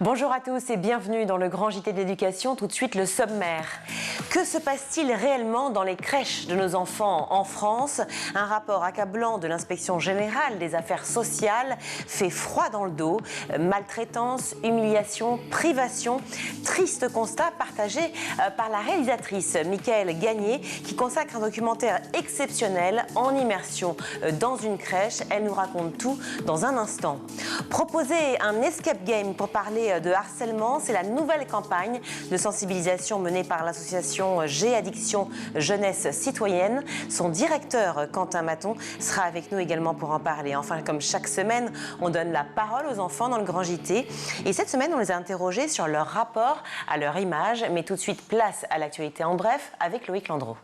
Bonjour à tous et bienvenue dans le Grand JT de l'éducation. Tout de suite, le sommaire. Que se passe-t-il réellement dans les crèches de nos enfants en France? Un rapport accablant de l'inspection générale des affaires sociales fait froid dans le dos. Maltraitance, humiliation, privation. Triste constat partagé par la réalisatrice Michaëlle Gagné qui consacre un documentaire exceptionnel en immersion dans une crèche. Elle nous raconte tout dans un instant. Proposer un escape game pour parler de harcèlement, c'est la nouvelle campagne de sensibilisation menée par l'association G-Addiction Jeunesse Citoyenne. Son directeur, Quentin Maton, sera avec nous également pour en parler. Enfin, comme chaque semaine, on donne la parole aux enfants dans le Grand JT. Et cette semaine, on les a interrogés sur leur rapport à leur image. Mais tout de suite, place à l'actualité en bref avec Loïc Landreau.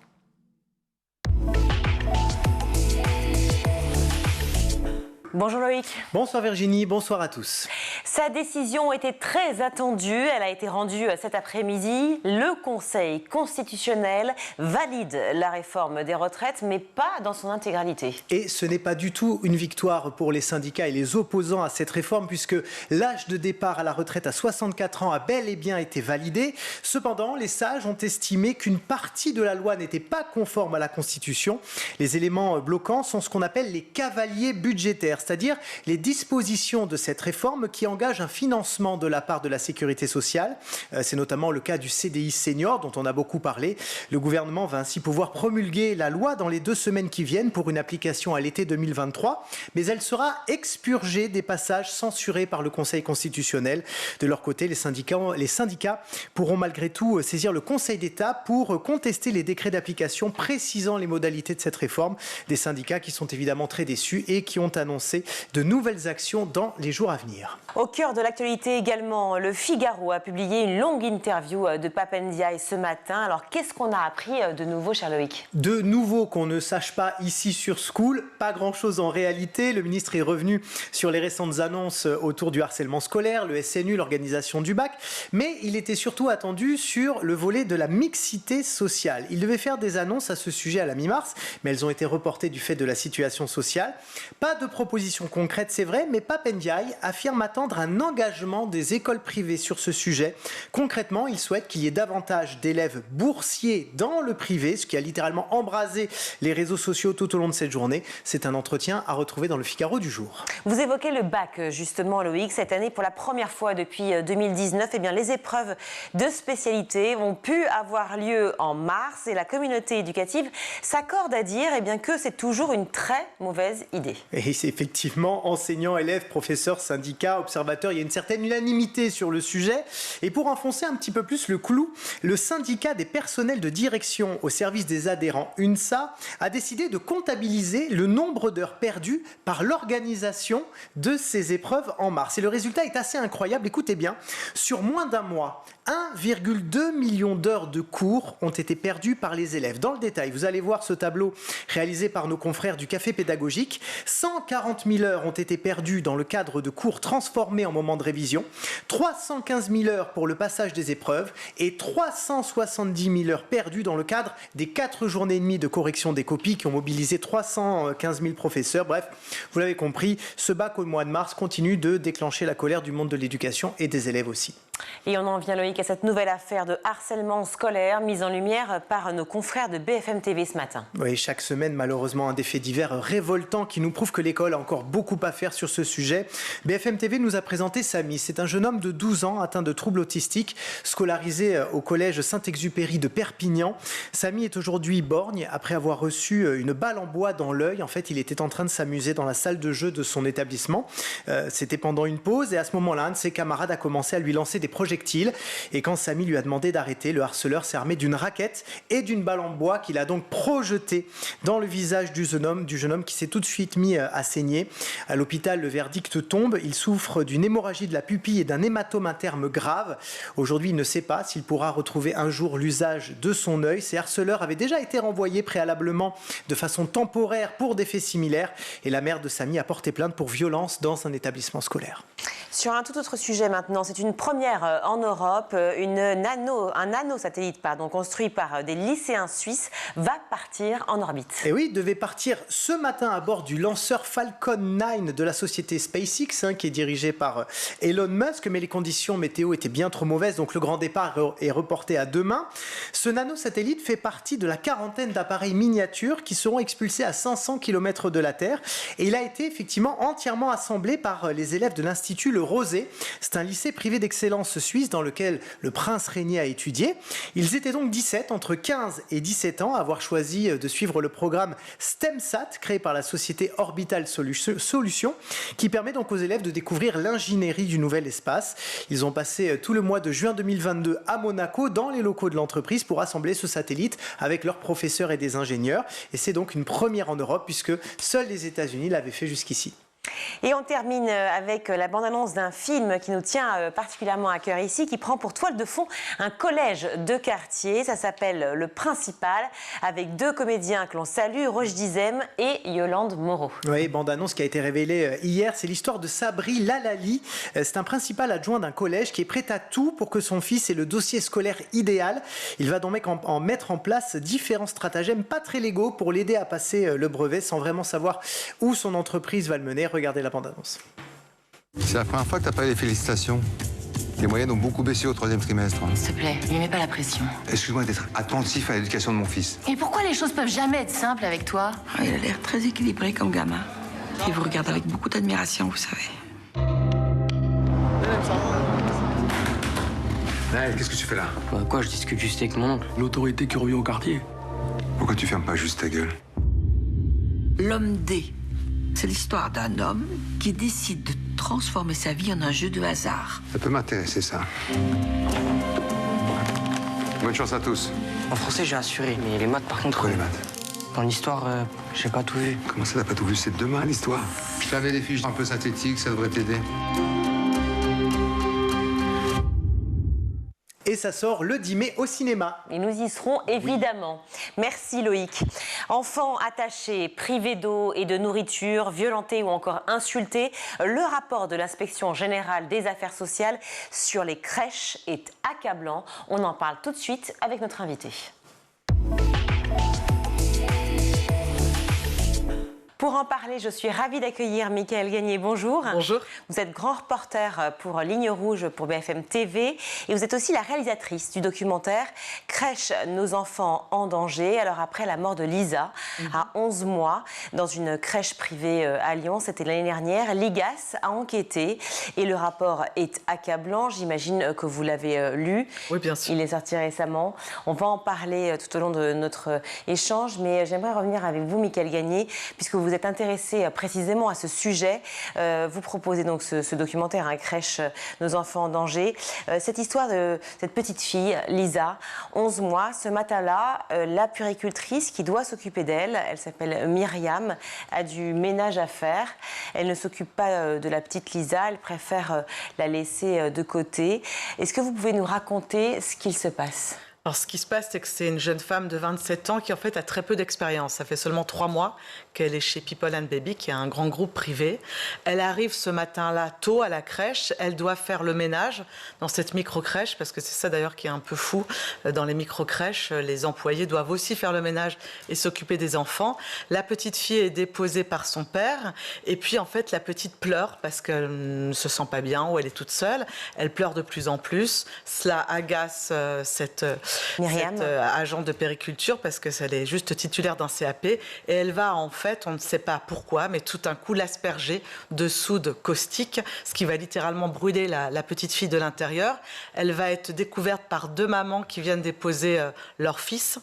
Bonjour Loïc. Bonsoir Virginie, bonsoir à tous. Sa décision était très attendue, elle a été rendue cet après-midi. Le Conseil constitutionnel valide la réforme des retraites, mais pas dans son intégralité. Et ce n'est pas du tout une victoire pour les syndicats et les opposants à cette réforme, puisque l'âge de départ à la retraite à 64 ans a bel et bien été validé. Cependant, les sages ont estimé qu'une partie de la loi n'était pas conforme à la Constitution. Les éléments bloquants sont ce qu'on appelle les cavaliers budgétaires, c'est-à-dire les dispositions de cette réforme qui engagent un financement de la part de la sécurité sociale. C'est notamment le cas du CDI senior dont on a beaucoup parlé. Le gouvernement va ainsi pouvoir promulguer la loi dans les 2 semaines qui viennent pour une application à l'été 2023, mais elle sera expurgée des passages censurés par le Conseil constitutionnel. De leur côté, les syndicats pourront malgré tout saisir le Conseil d'État pour contester les décrets d'application précisant les modalités de cette réforme. Des syndicats qui sont évidemment très déçus et qui ont annoncé de nouvelles actions dans les jours à venir. Au cœur de l'actualité également, le Figaro a publié une longue interview de Pape Ndiaye ce matin. Alors qu'est-ce qu'on a appris de nouveau, cher Loïc? De nouveau qu'on ne sache pas ici sur School, pas grand-chose en réalité. Le ministre est revenu sur les récentes annonces autour du harcèlement scolaire, le SNU, l'organisation du bac, mais il était surtout attendu sur le volet de la mixité sociale. Il devait faire des annonces à ce sujet à la mi-mars, mais elles ont été reportées du fait de la situation sociale. Pas de proposition concrète, c'est vrai, mais Pape Ndiaye affirme attendre un engagement des écoles privées sur ce sujet. Concrètement, il souhaite qu'il y ait davantage d'élèves boursiers dans le privé, ce qui a littéralement embrasé les réseaux sociaux tout au long de cette journée. C'est un entretien à retrouver dans le Figaro du jour. Vous évoquez le bac, justement, Loïc. Cette année, pour la première fois depuis 2019, eh bien, les épreuves de spécialité ont pu avoir lieu en mars et la communauté éducative s'accorde à dire eh bien, que c'est toujours une très mauvaise idée. Et c'est effectivement, enseignants, élèves, professeurs, syndicats, observateurs, il y a une certaine unanimité sur le sujet. Et pour enfoncer un petit peu plus le clou, le syndicat des personnels de direction au service des adhérents, UNSA, a décidé de comptabiliser le nombre d'heures perdues par l'organisation de ces épreuves en mars. Et le résultat est assez incroyable. Écoutez bien, sur moins d'un mois, 1,2 million d'heures de cours ont été perdues par les élèves. Dans le détail, vous allez voir ce tableau réalisé par nos confrères du Café Pédagogique. 140 000 heures ont été perdues dans le cadre de cours transformés en moments de révision, 315 000 heures pour le passage des épreuves et 370 000 heures perdues dans le cadre des 4 journées et demie de correction des copies qui ont mobilisé 315 000 professeurs. Bref, vous l'avez compris, ce bac au mois de mars continue de déclencher la colère du monde de l'éducation et des élèves aussi. Et on en vient, Loïc, à cette nouvelle affaire de harcèlement scolaire mise en lumière par nos confrères de BFM TV ce matin. Oui, chaque semaine, malheureusement, un des faits divers révoltants qui nous prouve que l'école a encore beaucoup à faire sur ce sujet. BFM TV nous a présenté Samy. C'est un jeune homme de 12 ans atteint de troubles autistiques, scolarisé au collège Saint-Exupéry de Perpignan. Samy est aujourd'hui borgne après avoir reçu une balle en bois dans l'œil. En fait, il était en train de s'amuser dans la salle de jeu de son établissement. C'était pendant une pause et à ce moment-là, un de ses camarades a commencé à lui lancer des projectiles. Et quand Samy lui a demandé d'arrêter, le harceleur s'est armé d'une raquette et d'une balle en bois qu'il a donc projetée dans le visage du jeune homme qui s'est tout de suite mis à saigner. À l'hôpital, le verdict tombe. Il souffre d'une hémorragie de la pupille et d'un hématome interne grave. Aujourd'hui, il ne sait pas s'il pourra retrouver un jour l'usage de son œil. Ces harceleurs avaient déjà été renvoyés préalablement de façon temporaire pour des faits similaires. Et la mère de Samy a porté plainte pour violence dans un établissement scolaire. Sur un tout autre sujet maintenant, c'est une première première en Europe, un nanosatellite construit par des lycéens suisses va partir en orbite. Et oui, il devait partir ce matin à bord du lanceur Falcon 9 de la société SpaceX, qui est dirigé par Elon Musk, mais les conditions météo étaient bien trop mauvaises, donc le grand départ est reporté à demain. Ce nanosatellite fait partie de la quarantaine d'appareils miniatures qui seront expulsés à 500 km de la Terre. Et il a été effectivement entièrement assemblé par les élèves de l'Institut Le Rosé. C'est un lycée privé d'excellence suisse dans lequel le prince Régnier a étudié. Ils étaient donc 17, entre 15 et 17 ans, à avoir choisi de suivre le programme STEMSat, créé par la société Orbital Solutions, qui permet donc aux élèves de découvrir l'ingénierie du nouvel espace. Ils ont passé tout le mois de juin 2022 à Monaco, dans les locaux de l'entreprise, pour assembler ce satellite avec leurs professeurs et des ingénieurs. Et c'est donc une première en Europe, puisque seuls les États-Unis l'avaient fait jusqu'ici. Et on termine avec la bande-annonce d'un film qui nous tient particulièrement à cœur ici, qui prend pour toile de fond un collège de quartier. Ça s'appelle Le Principal, avec deux comédiens que l'on salue, Roche Dizem et Yolande Moreau. Oui, bande-annonce qui a été révélée hier. C'est l'histoire de Sabri Lalali. C'est un principal adjoint d'un collège qui est prêt à tout pour que son fils ait le dossier scolaire idéal. Il va donc en mettre en place différents stratagèmes pas très légaux pour l'aider à passer le brevet sans vraiment savoir où son entreprise va le mener. Regardez la bande-annonce. C'est la première fois que tu n'as pas eu les félicitations. Les moyennes ont beaucoup baissé au 3e trimestre. S'il te plaît, lui mets pas la pression. Excuse-moi d'être attentif à l'éducation de mon fils. Et pourquoi les choses peuvent jamais être simples avec toi? Il a l'air très équilibré comme gamin. Il vous regarde avec beaucoup d'admiration, vous savez. Naël, qu'est-ce que tu fais là? Quoi, je discute juste avec mon oncle. L'autorité qui revient au quartier. Pourquoi tu fermes pas juste ta gueule? L'homme D. C'est l'histoire d'un homme qui décide de transformer sa vie en un jeu de hasard. Ça peut m'intéresser, ça. Bonne chance à tous. En français, j'ai assuré, mais les maths, par contre... Quoi, les maths? Dans l'histoire, j'ai pas tout vu. Comment ça, t'as pas tout vu? C'est demain, l'histoire. Je t'avais des fiches un peu synthétiques, ça devrait t'aider. Et ça sort le 10 mai au cinéma. Et nous y serons évidemment. Merci Loïc. Enfants attachés, privés d'eau et de nourriture, violentés ou encore insultés, le rapport de l'Inspection générale des affaires sociales sur les crèches est accablant. On en parle tout de suite avec notre invité. Pour en parler, je suis ravie d'accueillir Mickaël Gagné. Bonjour. Bonjour. Vous êtes grand reporter pour Ligne Rouge pour BFM TV et vous êtes aussi la réalisatrice du documentaire Crèche, nos enfants en danger. Alors après la mort de Lisa à 11 mois dans une crèche privée à Lyon, c'était l'année dernière, l'IGAS a enquêté et le rapport est accablant. J'imagine que vous l'avez lu. Oui, bien sûr. Il est sorti récemment. On va en parler tout au long de notre échange, mais j'aimerais revenir avec vous, Mickaël Gagné, puisque vous êtes intéressé précisément à ce sujet. Vous proposez donc ce documentaire, Crèche, nos enfants en danger. Cette histoire de cette petite fille, Lisa, 11 mois, ce matin-là, la puéricultrice qui doit s'occuper d'elle, elle s'appelle Myriam, a du ménage à faire. Elle ne s'occupe pas de la petite Lisa, elle préfère la laisser de côté. Est-ce que vous pouvez nous raconter ce qu'il se passe ? Alors, ce qui se passe, c'est que c'est une jeune femme de 27 ans qui, en fait, a très peu d'expérience. Ça fait seulement 3 mois qu'elle est chez People and Baby, qui est un grand groupe privé. Elle arrive ce matin-là tôt à la crèche. Elle doit faire le ménage dans cette micro-crèche, parce que c'est ça d'ailleurs qui est un peu fou. Dans les micro-crèches, les employés doivent aussi faire le ménage et s'occuper des enfants. La petite fille est déposée par son père. Et puis, en fait, la petite pleure parce qu'elle ne se sent pas bien ou elle est toute seule. Elle pleure de plus en plus. Cela agace cette agent de périculture parce qu'elle est juste titulaire d'un CAP et elle va en fait, on ne sait pas pourquoi, mais tout d'un coup l'asperger de soude caustique, ce qui va littéralement brûler la petite fille de l'intérieur. Elle va être découverte par 2 mamans qui viennent déposer leur fils,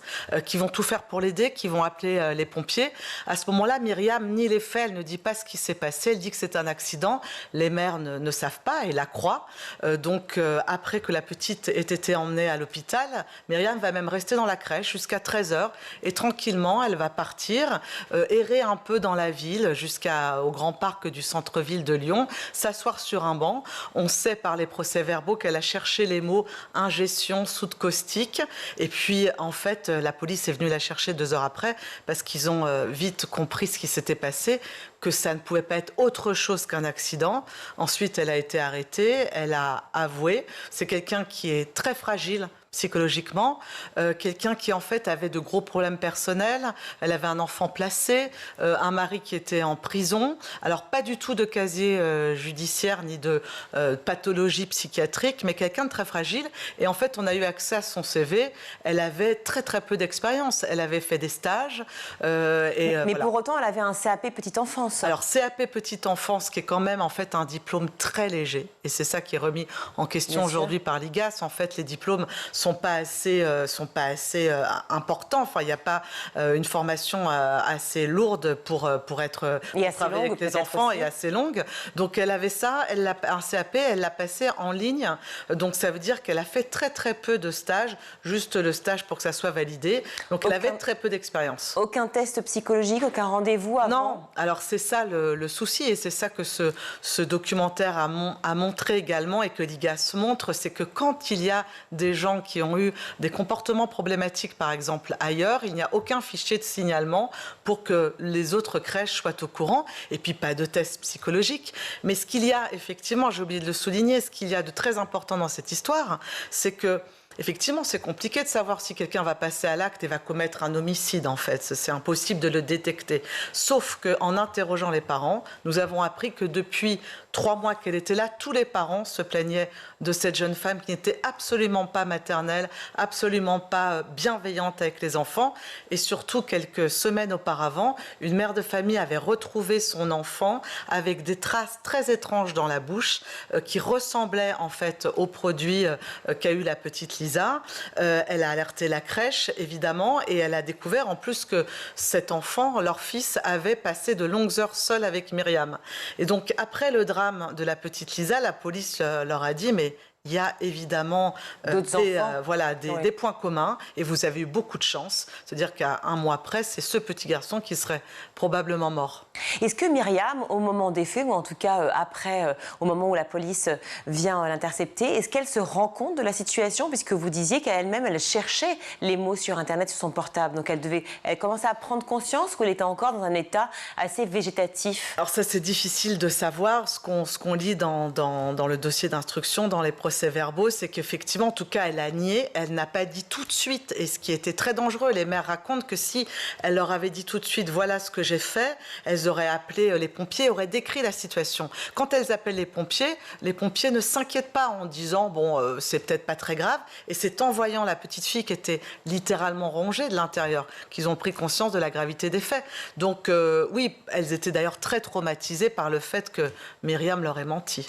qui vont tout faire pour l'aider, qui vont appeler les pompiers. À ce moment-là, Myriam nie les faits, elle ne dit pas ce qui s'est passé, elle dit que c'est un accident. Les mères ne savent pas et la croient. Donc après que la petite ait été emmenée à l'hôpital, Myriam va même rester dans la crèche jusqu'à 13h et tranquillement, elle va partir, errer un peu dans la ville jusqu'au grand parc du centre-ville de Lyon, s'asseoir sur un banc. On sait par les procès-verbaux qu'elle a cherché les mots ingestion, soude caustique. Et puis, en fait, la police est venue la chercher 2 heures après parce qu'ils ont vite compris ce qui s'était passé, que ça ne pouvait pas être autre chose qu'un accident. Ensuite, elle a été arrêtée, elle a avoué. C'est quelqu'un qui est très fragile psychologiquement, quelqu'un qui en fait avait de gros problèmes personnels, elle avait un enfant placé, un mari qui était en prison, alors pas du tout de casier judiciaire ni de pathologie psychiatrique, mais quelqu'un de très fragile, et en fait on a eu accès à son CV, elle avait très peu d'expérience, elle avait fait des stages, mais voilà. pour autant elle avait un CAP petite enfance. Alors CAP petite enfance qui est quand même en fait un diplôme très léger, et c'est ça qui est remis en question aujourd'hui par l'IGAS. En fait les diplômes sont pas assez importants. Enfin, il n'y a pas une formation assez lourde pour travailler avec les enfants aussi. Et assez longue. Donc, elle avait ça, un CAP, elle l'a passé en ligne. Donc, ça veut dire qu'elle a fait très peu de stages, juste le stage pour que ça soit validé. Donc, elle avait très peu d'expérience. Aucun test psychologique, aucun rendez-vous avant? Non. Alors, c'est ça le souci, et c'est ça que ce documentaire a montré également, et que l'IGAS montre, c'est que quand il y a des gens qui ont eu des comportements problématiques, par exemple, ailleurs, il n'y a aucun fichier de signalement pour que les autres crèches soient au courant, et puis pas de test psychologique. Mais ce qu'il y a, effectivement, j'ai oublié de le souligner, ce qu'il y a de très important dans cette histoire, c'est que effectivement, c'est compliqué de savoir si quelqu'un va passer à l'acte et va commettre un homicide, en fait. C'est impossible de le détecter. Sauf qu'en interrogeant les parents, nous avons appris que depuis 3 mois qu'elle était là, tous les parents se plaignaient de cette jeune femme qui n'était absolument pas maternelle, absolument pas bienveillante avec les enfants. Et surtout, quelques semaines auparavant, une mère de famille avait retrouvé son enfant avec des traces très étranges dans la bouche qui ressemblaient en fait aux produits qu'a eu la petite Lisa. Elle a alerté la crèche, évidemment, et elle a découvert en plus que cet enfant, leur fils, avait passé de longues heures seul avec Myriam. Et donc, après le drame de la petite Lisa, la police leur a dit, mais il y a évidemment des points communs, et vous avez eu beaucoup de chance. C'est-à-dire qu'à 1 mois près, c'est ce petit garçon qui serait probablement mort. Est-ce que Myriam, au moment des faits, ou en tout cas après, au moment où la police vient l'intercepter, est-ce qu'elle se rend compte de la situation, puisque vous disiez qu'elle-même, elle cherchait les mots sur Internet, sur son portable, donc elle commençait à prendre conscience qu'elle était encore dans un état assez végétatif? Alors ça, c'est difficile de savoir. Ce qu'on lit dans le dossier d'instruction, dans les procès-verbaux, c'est qu'effectivement, en tout cas, elle a nié, elle n'a pas dit tout de suite, et ce qui était très dangereux, les mères racontent que si elle leur avait dit tout de suite, voilà ce que j'ai fait, elles auraient appelé les pompiers, auraient décrit la situation. Quand elles appellent les pompiers ne s'inquiètent pas en disant, bon, c'est peut-être pas très grave, et c'est en voyant la petite fille qui était littéralement rongée de l'intérieur qu'ils ont pris conscience de la gravité des faits. Donc oui, elles étaient d'ailleurs très traumatisées par le fait que Myriam leur ait menti.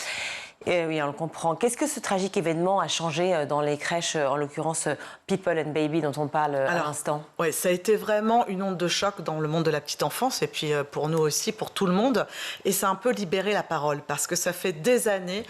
Et oui, on le comprend. Qu'est-ce que ce tragique événement a changé dans les crèches, en l'occurrence People and Baby, dont on parle à l'instant? Oui, ça a été vraiment une onde de choc dans le monde de la petite enfance, et puis pour nous aussi, pour tout le monde. Et ça a un peu libéré la parole, parce que ça fait des années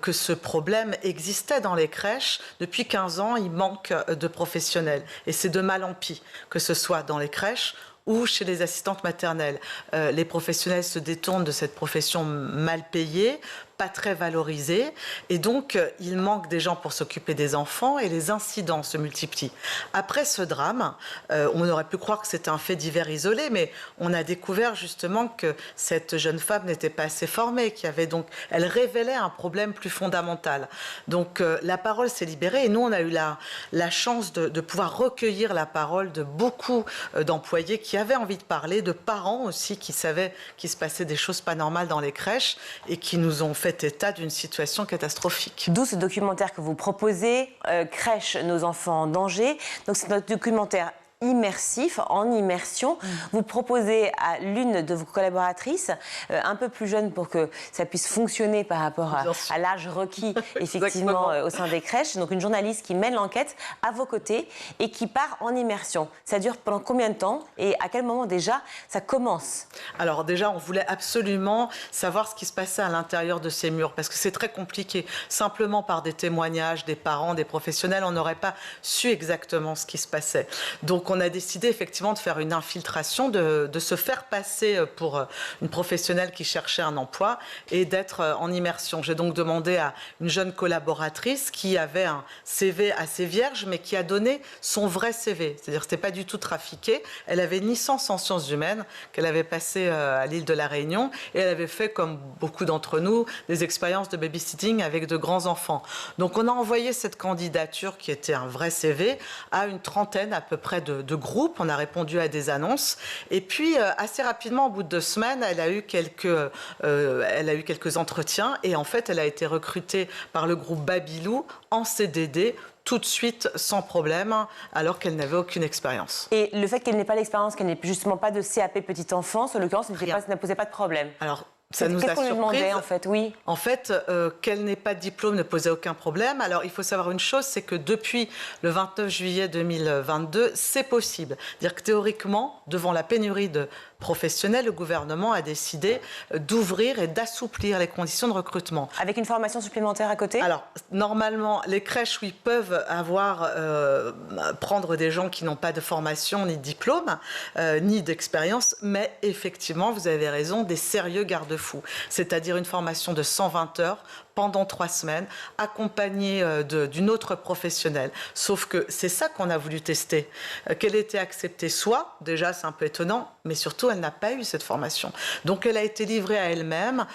que ce problème existait dans les crèches. Depuis 15 ans, il manque de professionnels. Et c'est de mal en pis, que ce soit dans les crèches ou chez les assistantes maternelles. Les professionnels se détournent de cette profession mal payée, pas très valorisée, et donc il manque des gens pour s'occuper des enfants, et les incidents se multiplient. Après ce drame, on aurait pu croire que c'était un fait divers isolé, mais on a découvert justement que cette jeune femme n'était pas assez formée, elle révélait un problème plus fondamental. Donc la parole s'est libérée, et nous on a eu la chance de pouvoir recueillir la parole de beaucoup d'employés qui avaient envie de parler, de parents aussi qui savaient qu'il se passait des choses pas normales dans les crèches, et qui nous ont fait état d'une situation catastrophique. D'où ce documentaire que vous proposez, Crèche, nos enfants en danger. Donc c'est notre documentaire immersif, en immersion. Vous proposez à l'une de vos collaboratrices, un peu plus jeune pour que ça puisse fonctionner par rapport à l'âge requis, effectivement, au sein des crèches. Donc une journaliste qui mène l'enquête à vos côtés et qui part en immersion. Ça dure pendant combien de temps et à quel moment déjà ça commence? Alors déjà, on voulait absolument savoir ce qui se passait à l'intérieur de ces murs, parce que c'est très compliqué. Simplement par des témoignages des parents, des professionnels, on n'aurait pas su exactement ce qui se passait. Donc on a décidé effectivement de faire une infiltration, de se faire passer pour une professionnelle qui cherchait un emploi et d'être en immersion. J'ai donc demandé à une jeune collaboratrice qui avait un CV assez vierge, mais qui a donné son vrai CV. C'est-à-dire que ce n'était pas du tout trafiqué. Elle avait une licence en sciences humaines qu'elle avait passée à l'île de la Réunion et elle avait fait, comme beaucoup d'entre nous, des expériences de babysitting avec de grands enfants. Donc on a envoyé cette candidature qui était un vrai CV à une trentaine à peu près de groupes. On a répondu à des annonces et puis assez rapidement, au bout de 2 semaines, elle a eu quelques entretiens et en fait elle a été recrutée par le groupe Babylou en CDD tout de suite, sans problème, alors qu'elle n'avait aucune expérience. Et le fait qu'elle n'ait pas l'expérience, qu'elle n'ait justement pas de CAP petite enfance, en l'occurrence, ça ne posait pas de problème. Alors, ça nous a surpris. Demandait, en fait, oui. En fait, qu'elle n'ait pas de diplôme ne posait aucun problème. Alors, il faut savoir une chose, c'est que depuis le 29 juillet 2022, c'est possible. C'est-à-dire que théoriquement, devant la pénurie de professionnels, le gouvernement a décidé d'ouvrir et d'assouplir les conditions de recrutement. Avec une formation supplémentaire à côté? Alors, normalement, les crèches, oui, peuvent prendre des gens qui n'ont pas de formation, ni de diplôme, ni d'expérience, mais effectivement, vous avez raison, des sérieux garde-fous. C'est-à-dire une formation de 120 heures pendant 3 semaines, accompagnée d'une autre professionnelle. Sauf que c'est ça qu'on a voulu tester. Qu'elle était acceptée soit, déjà c'est un peu étonnant, mais surtout elle n'a pas eu cette formation. Donc elle a été livrée à elle-même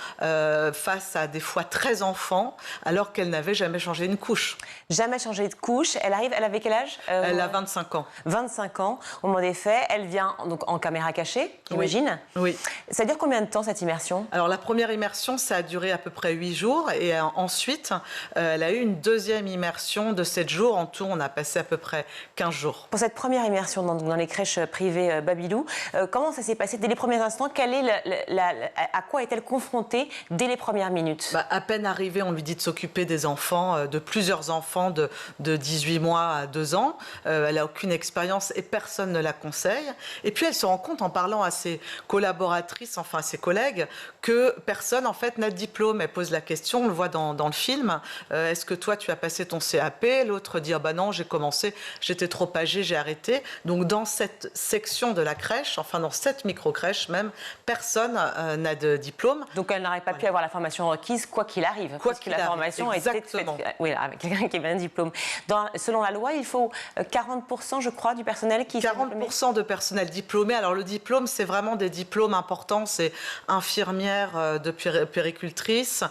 face à des fois 13 enfants, alors qu'elle n'avait jamais changé une couche. Jamais changé de couche. Elle avait quel âge? Elle a 25 ans. 25 ans, au moment des faits. Elle vient donc en caméra cachée, j'imagine. Oui. Ça dure combien de temps cette immersion? Alors la première immersion, ça a duré à peu près 8 jours et ensuite, elle a eu une deuxième immersion de 7 jours. En tout, on a passé à peu près 15 jours. Pour cette première immersion dans les crèches privées Babylou, comment ça s'est passé dès les premiers instants? À quoi est-elle confrontée dès les premières minutes? À peine arrivée, on lui dit de s'occuper des enfants, de plusieurs enfants de 18 mois à 2 ans. Elle n'a aucune expérience et personne ne la conseille. Et puis, elle se rend compte en parlant à ses collaboratrices, enfin à ses collègues, que personne, en fait, n'a de diplôme. Elle pose la question, on le voit dans le film, est-ce que toi, tu as passé ton CAP? L'autre dit, non, j'ai commencé, j'étais trop âgée, j'ai arrêté. Donc, dans cette section de la crèche, enfin, dans cette micro-crèche même, personne n'a de diplôme. Donc, elle n'aurait pas pu avoir la formation requise, quoi qu'il arrive. Quoi qu'il arrive, la formation était faite, oui, avec quelqu'un qui avait un diplôme. Selon la loi, il faut 40%, je crois, du personnel qui... 40% de personnel diplômé. Alors, le diplôme, c'est vraiment des diplômes importants. C'est infirmière de puéricultrice,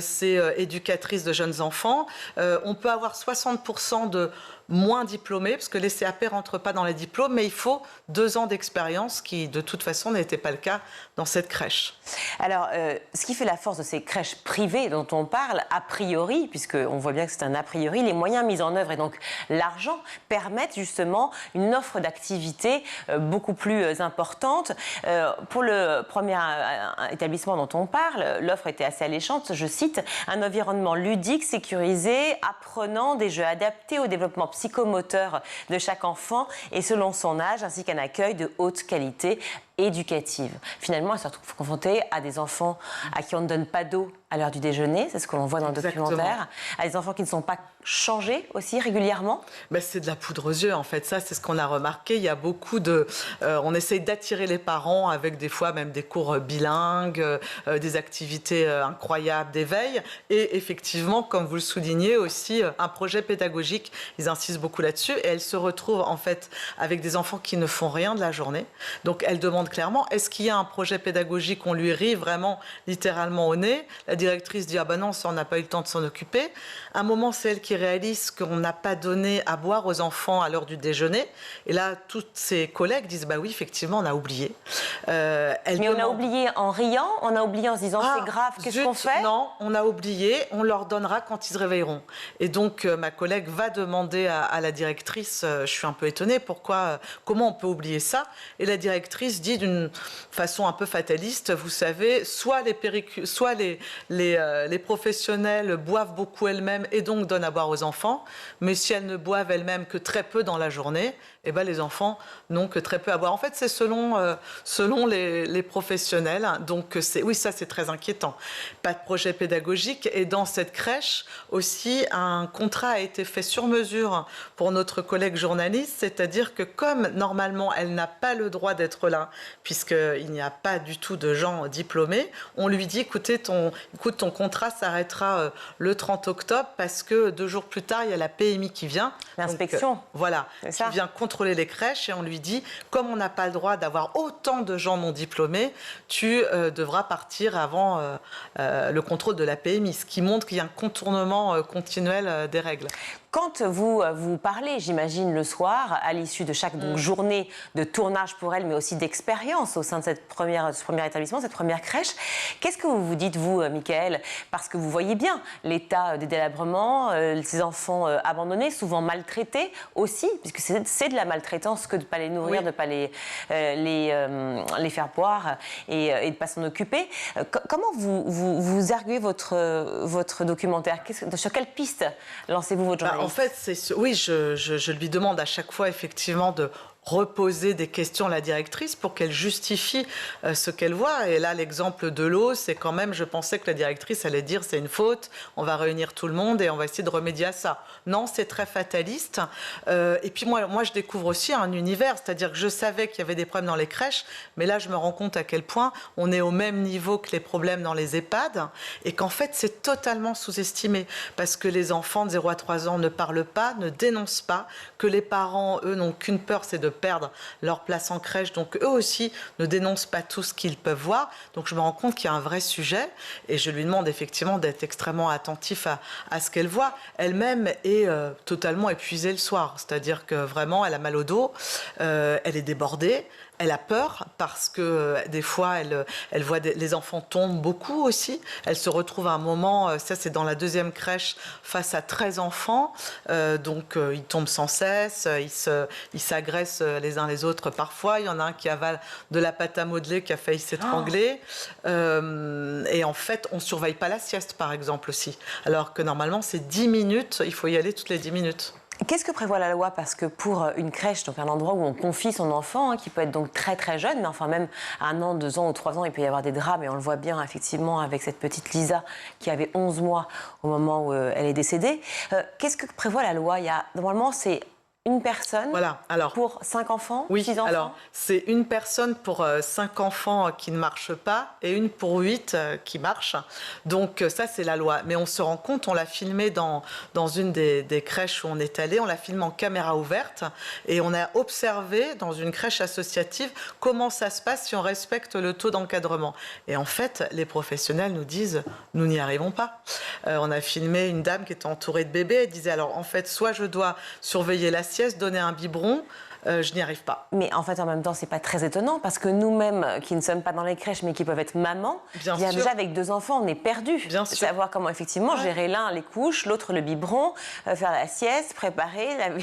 c'est éducatrice de jeunes enfants. On peut avoir 60% de moins diplômés, parce que les CAP ne rentrent pas dans les diplômes, mais il faut 2 ans d'expérience, qui de toute façon n'était pas le cas dans cette crèche. Alors, ce qui fait la force de ces crèches privées dont on parle, a priori, puisqu'on voit bien que c'est un a priori, les moyens mis en œuvre et donc l'argent permettent justement une offre d'activité beaucoup plus importante. Pour le premier établissement dont on parle, l'offre était assez alléchante, je cite, un environnement ludique, sécurisé, apprenant, des jeux adaptés au développement psychomoteur de chaque enfant et selon son âge, ainsi qu'un accueil de haute qualité éducative. Finalement, elle se retrouve confrontée à des enfants à qui on ne donne pas d'eau à l'heure du déjeuner, c'est ce que l'on voit dans le documentaire, à des enfants qui ne sont pas changés aussi régulièrement. C'est de la poudre aux yeux, en fait. Ça, c'est ce qu'on a remarqué. Il y a beaucoup de... on essaye d'attirer les parents avec des fois même des cours bilingues, des activités incroyables d'éveil. Et effectivement, comme vous le soulignez aussi, un projet pédagogique. Ils insistent beaucoup là-dessus. Et elle se retrouve, en fait, avec des enfants qui ne font rien de la journée. Donc, elle demande demande clairement, est-ce qu'il y a un projet pédagogique? On lui rit vraiment littéralement au nez. La directrice dit, ah ben non, ça on n'a pas eu le temps de s'en occuper. À un moment, c'est elle qui réalise qu'on n'a pas donné à boire aux enfants à l'heure du déjeuner. Et là, toutes ses collègues disent, bah oui, effectivement, on a oublié. Mais on a oublié en riant, on a oublié en se disant, c'est grave, qu'est-ce qu'on fait? Non, on a oublié, on leur donnera quand ils se réveilleront. Et donc, ma collègue va demander à la directrice, je suis un peu étonnée, comment on peut oublier ça? Et la directrice dit d'une façon un peu fataliste, vous savez, soit les professionnels boivent beaucoup elles-mêmes et donc donnent à boire aux enfants, mais si elles ne boivent elles-mêmes que très peu dans la journée, eh ben, les enfants n'ont que très peu à boire. En fait, c'est selon les professionnels. Donc, oui, ça, c'est très inquiétant. Pas de projet pédagogique. Et dans cette crèche, aussi, un contrat a été fait sur mesure pour notre collègue journaliste. C'est-à-dire que comme, normalement, elle n'a pas le droit d'être là, puisqu'il n'y a pas du tout de gens diplômés, on lui dit, écoute, ton contrat s'arrêtera le 30 octobre parce que 2 jours plus tard, il y a la PMI qui vient. L'inspection. Voilà, qui vient contrôler les crèches et on lui dit, comme on n'a pas le droit d'avoir autant de gens non diplômés, tu devras partir avant le contrôle de la PMI, ce qui montre qu'il y a un contournement continuel des règles. Quand vous parlez, j'imagine, le soir, à l'issue de chaque journée de tournage pour elle, mais aussi d'expérience au sein de ce premier établissement, cette première crèche, qu'est-ce que vous vous dites, vous, Mickaël? Parce que vous voyez bien l'état des délabrements, ces enfants abandonnés, souvent maltraités aussi, puisque c'est de la maltraitance que de ne pas les nourrir, de ne pas les faire boire et de ne pas s'en occuper. Comment vous arguez votre documentaire? Sur quelle piste lancez-vous votre journaliste? En fait, oui, je lui demande à chaque fois effectivement de reposer des questions à la directrice pour qu'elle justifie ce qu'elle voit. Et là, l'exemple de l'eau, c'est quand même, je pensais que la directrice allait dire c'est une faute, on va réunir tout le monde et on va essayer de remédier à ça. Non, c'est très fataliste. Et puis moi, je découvre aussi un univers, c'est-à-dire que je savais qu'il y avait des problèmes dans les crèches, mais là, je me rends compte à quel point on est au même niveau que les problèmes dans les EHPAD et qu'en fait, c'est totalement sous-estimé parce que les enfants de 0 à 3 ans ne parlent pas, ne dénoncent pas, que les parents, eux, n'ont qu'une peur, c'est de perdre leur place en crèche. Donc, eux aussi ne dénoncent pas tout ce qu'ils peuvent voir. Donc, je me rends compte qu'il y a un vrai sujet et je lui demande effectivement d'être extrêmement attentif à ce qu'elle voit. Elle-même est totalement épuisée le soir. C'est-à-dire que vraiment, elle a mal au dos, elle est débordée. Elle a peur parce que des fois, elle voit les enfants tombent beaucoup aussi. Elle se retrouve à un moment, ça c'est dans la 2e crèche, face à 13 enfants. Donc ils tombent sans cesse, ils s'agressent les uns les autres parfois. Il y en a un qui avale de la pâte à modeler qui a failli s'étrangler. Et en fait, on ne surveille pas la sieste par exemple aussi. Alors que normalement, c'est 10 minutes, il faut y aller toutes les 10 minutes. Qu'est-ce que prévoit la loi? Parce que pour une crèche, donc un endroit où on confie son enfant, qui peut être donc très très jeune, mais enfin même à 1 an, 2 ans ou 3 ans, il peut y avoir des drames, et on le voit bien effectivement avec cette petite Lisa qui avait 11 mois au moment où elle est décédée. Qu'est-ce que prévoit la loi? Normalement, c'est une personne pour 5 enfants, 6 enfants? Alors, c'est une personne pour 5 enfants qui ne marchent pas et une pour 8 qui marchent. Donc, ça, c'est la loi. Mais on se rend compte, on l'a filmé dans une des crèches où on est allé, on l'a filmé en caméra ouverte et on a observé dans une crèche associative comment ça se passe si on respecte le taux d'encadrement. Et en fait, les professionnels nous disent, nous n'y arrivons pas. On a filmé une dame qui était entourée de bébés, elle disait, alors en fait, soit je dois surveiller la sieste, donner un biberon, je n'y arrive pas. Mais en fait, en même temps, c'est pas très étonnant parce que nous-mêmes, qui ne sommes pas dans les crèches, mais qui peuvent être mamans, déjà avec 2 enfants, on est perdus. Savoir comment effectivement gérer l'un les couches, l'autre le biberon, faire la sieste, préparer, laver.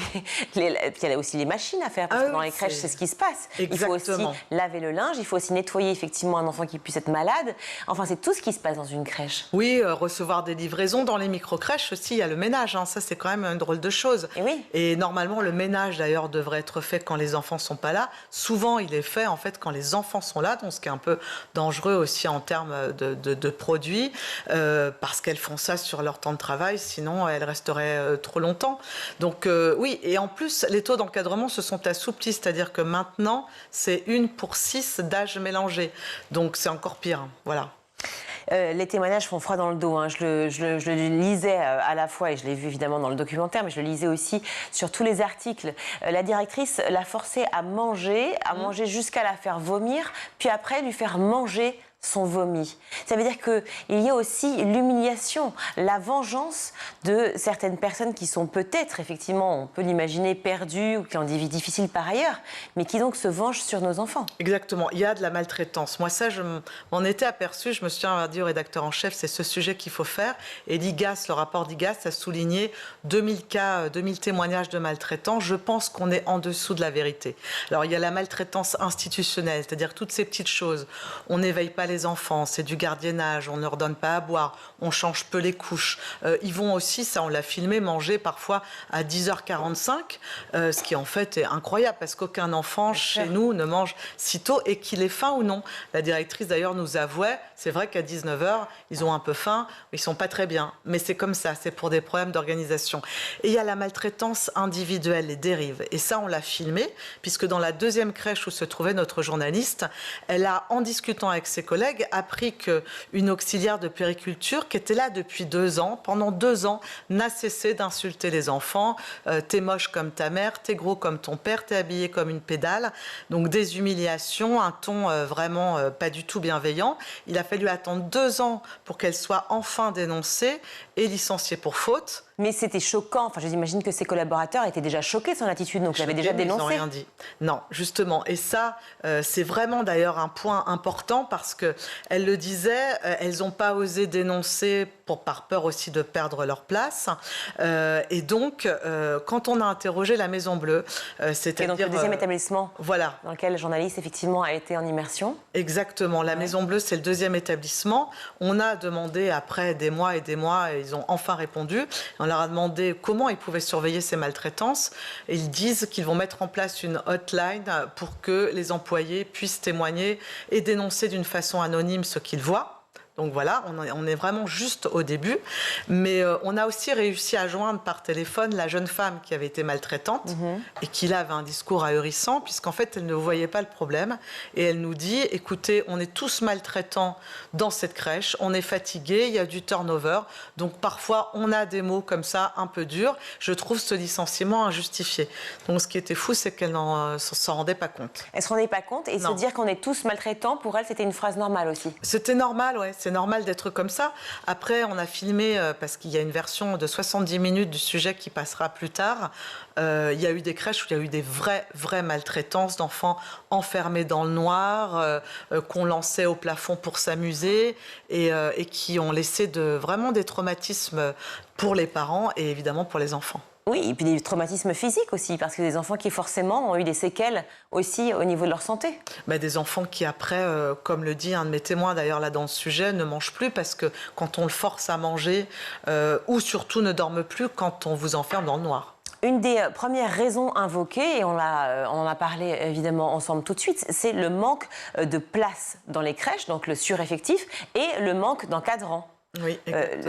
Puis il y a aussi les machines à faire parce que dans les crèches, c'est ce qui se passe. Exactement. Il faut aussi laver le linge, il faut aussi nettoyer effectivement un enfant qui puisse être malade. Enfin, c'est tout ce qui se passe dans une crèche. Oui, recevoir des livraisons. Dans les micro-crèches aussi, il y a le ménage. Ça, c'est quand même une drôle de chose. Et normalement, le ménage, d'ailleurs, devrait être fait quand les enfants sont pas là. Souvent, il est fait en fait quand les enfants sont là, donc ce qui est un peu dangereux aussi en termes de produits, parce qu'elles font ça sur leur temps de travail, sinon elles resteraient trop longtemps. Donc oui, et en plus, les taux d'encadrement se sont assouplis, c'est-à-dire que maintenant, c'est 1 pour 6 d'âge mélangé. Donc c'est encore pire. Voilà. Les témoignages font froid dans le dos. Hein. Je le lisais à la fois, et je l'ai vu évidemment dans le documentaire, mais je le lisais aussi sur tous les articles. La directrice l'a forcée à manger jusqu'à la faire vomir, puis après lui faire manger son vomi. Ça veut dire qu'il y a aussi l'humiliation, la vengeance de certaines personnes qui sont peut-être, effectivement, on peut l'imaginer, perdues ou qui ont des vies difficiles par ailleurs, mais qui donc se vengent sur nos enfants. Exactement, il y a de la maltraitance. Moi, ça, je m'en étais aperçue, je me suis dit au rédacteur en chef, c'est ce sujet qu'il faut faire. Et l'IGAS, le rapport d'IGAS a souligné 2000 cas, 2000 témoignages de maltraitants. Je pense qu'on est en dessous de la vérité. Alors, il y a la maltraitance institutionnelle, c'est-à-dire toutes ces petites choses. On n'éveille pas les enfants, c'est du gardiennage, on ne leur donne pas à boire, on change peu les couches. Ils vont aussi, ça on l'a filmé, manger parfois à 10h45, ce qui en fait est incroyable parce qu'aucun enfant chez nous ne mange si tôt et qu'il ait faim ou non. La directrice d'ailleurs nous avouait, c'est vrai qu'à 19h, ils ont un peu faim, ils sont pas très bien. Mais c'est comme ça, c'est pour des problèmes d'organisation. Et il y a la maltraitance individuelle, les dérives. Et ça, on l'a filmé, puisque dans la deuxième crèche où se trouvait notre journaliste, elle a, en discutant avec ses collègues, appris qu'une auxiliaire de puériculture qui était là depuis 2 ans, pendant 2 ans, n'a cessé d'insulter les enfants. T'es moche comme ta mère, t'es gros comme ton père, t'es habillé comme une pédale. Donc des humiliations, un ton vraiment pas du tout bienveillant. Il a fallu attendre 2 ans pour qu'elle soit enfin dénoncée et licenciée pour faute. Mais c'était choquant. Enfin, j'imagine que ses collaborateurs étaient déjà choqués de son attitude, donc l'avaient déjà dénoncé. Ils n'ont rien dit. Non, justement. Et ça, c'est vraiment d'ailleurs un point important parce que elle le disait, elles n'ont pas osé dénoncer par peur aussi de perdre leur place. Et donc, quand on a interrogé la Maison Bleue, c'est-à-dire... Et donc le deuxième établissement, voilà, dans lequel le journaliste effectivement a été en immersion. Exactement. La Maison Bleue, c'est le deuxième établissement. On a demandé après des mois et des mois, et ils ont enfin répondu. On leur a demandé comment ils pouvaient surveiller ces maltraitances. Et ils disent qu'ils vont mettre en place une hotline pour que les employés puissent témoigner et dénoncer d'une façon anonyme ce qu'ils voient. Donc voilà, on est vraiment juste au début. Mais on a aussi réussi à joindre par téléphone la jeune femme qui avait été maltraitante et qui là avait un discours ahurissant puisqu'en fait, elle ne voyait pas le problème. Et elle nous dit, écoutez, on est tous maltraitants dans cette crèche, on est fatigués, il y a du turnover. Donc parfois, on a des mots comme ça un peu durs. Je trouve ce licenciement injustifié. Donc ce qui était fou, c'est qu'elle ne s'en rendait pas compte. Elle ne se rendait pas compte et se dire qu'on est tous maltraitants, pour elle, c'était une phrase normale aussi. C'était normal, ouais. C'est normal d'être comme ça. Après, on a filmé, parce qu'il y a une version de 70 minutes du sujet qui passera plus tard. Il y a eu des crèches où il y a eu des vraies maltraitances d'enfants enfermés dans le noir, qu'on lançait au plafond pour s'amuser et qui ont laissé vraiment des traumatismes pour les parents et évidemment pour les enfants. Oui, et puis des traumatismes physiques aussi, parce que des enfants qui forcément ont eu des séquelles aussi au niveau de leur santé. Des enfants qui après, comme le dit un de mes témoins d'ailleurs là dans le sujet, ne mangent plus parce que quand on le force à manger, ou surtout ne dorment plus quand on vous enferme dans le noir. Une des premières raisons invoquées, et on en a parlé évidemment ensemble tout de suite, c'est le manque de place dans les crèches, donc le sureffectif, et le manque d'encadrants. Oui,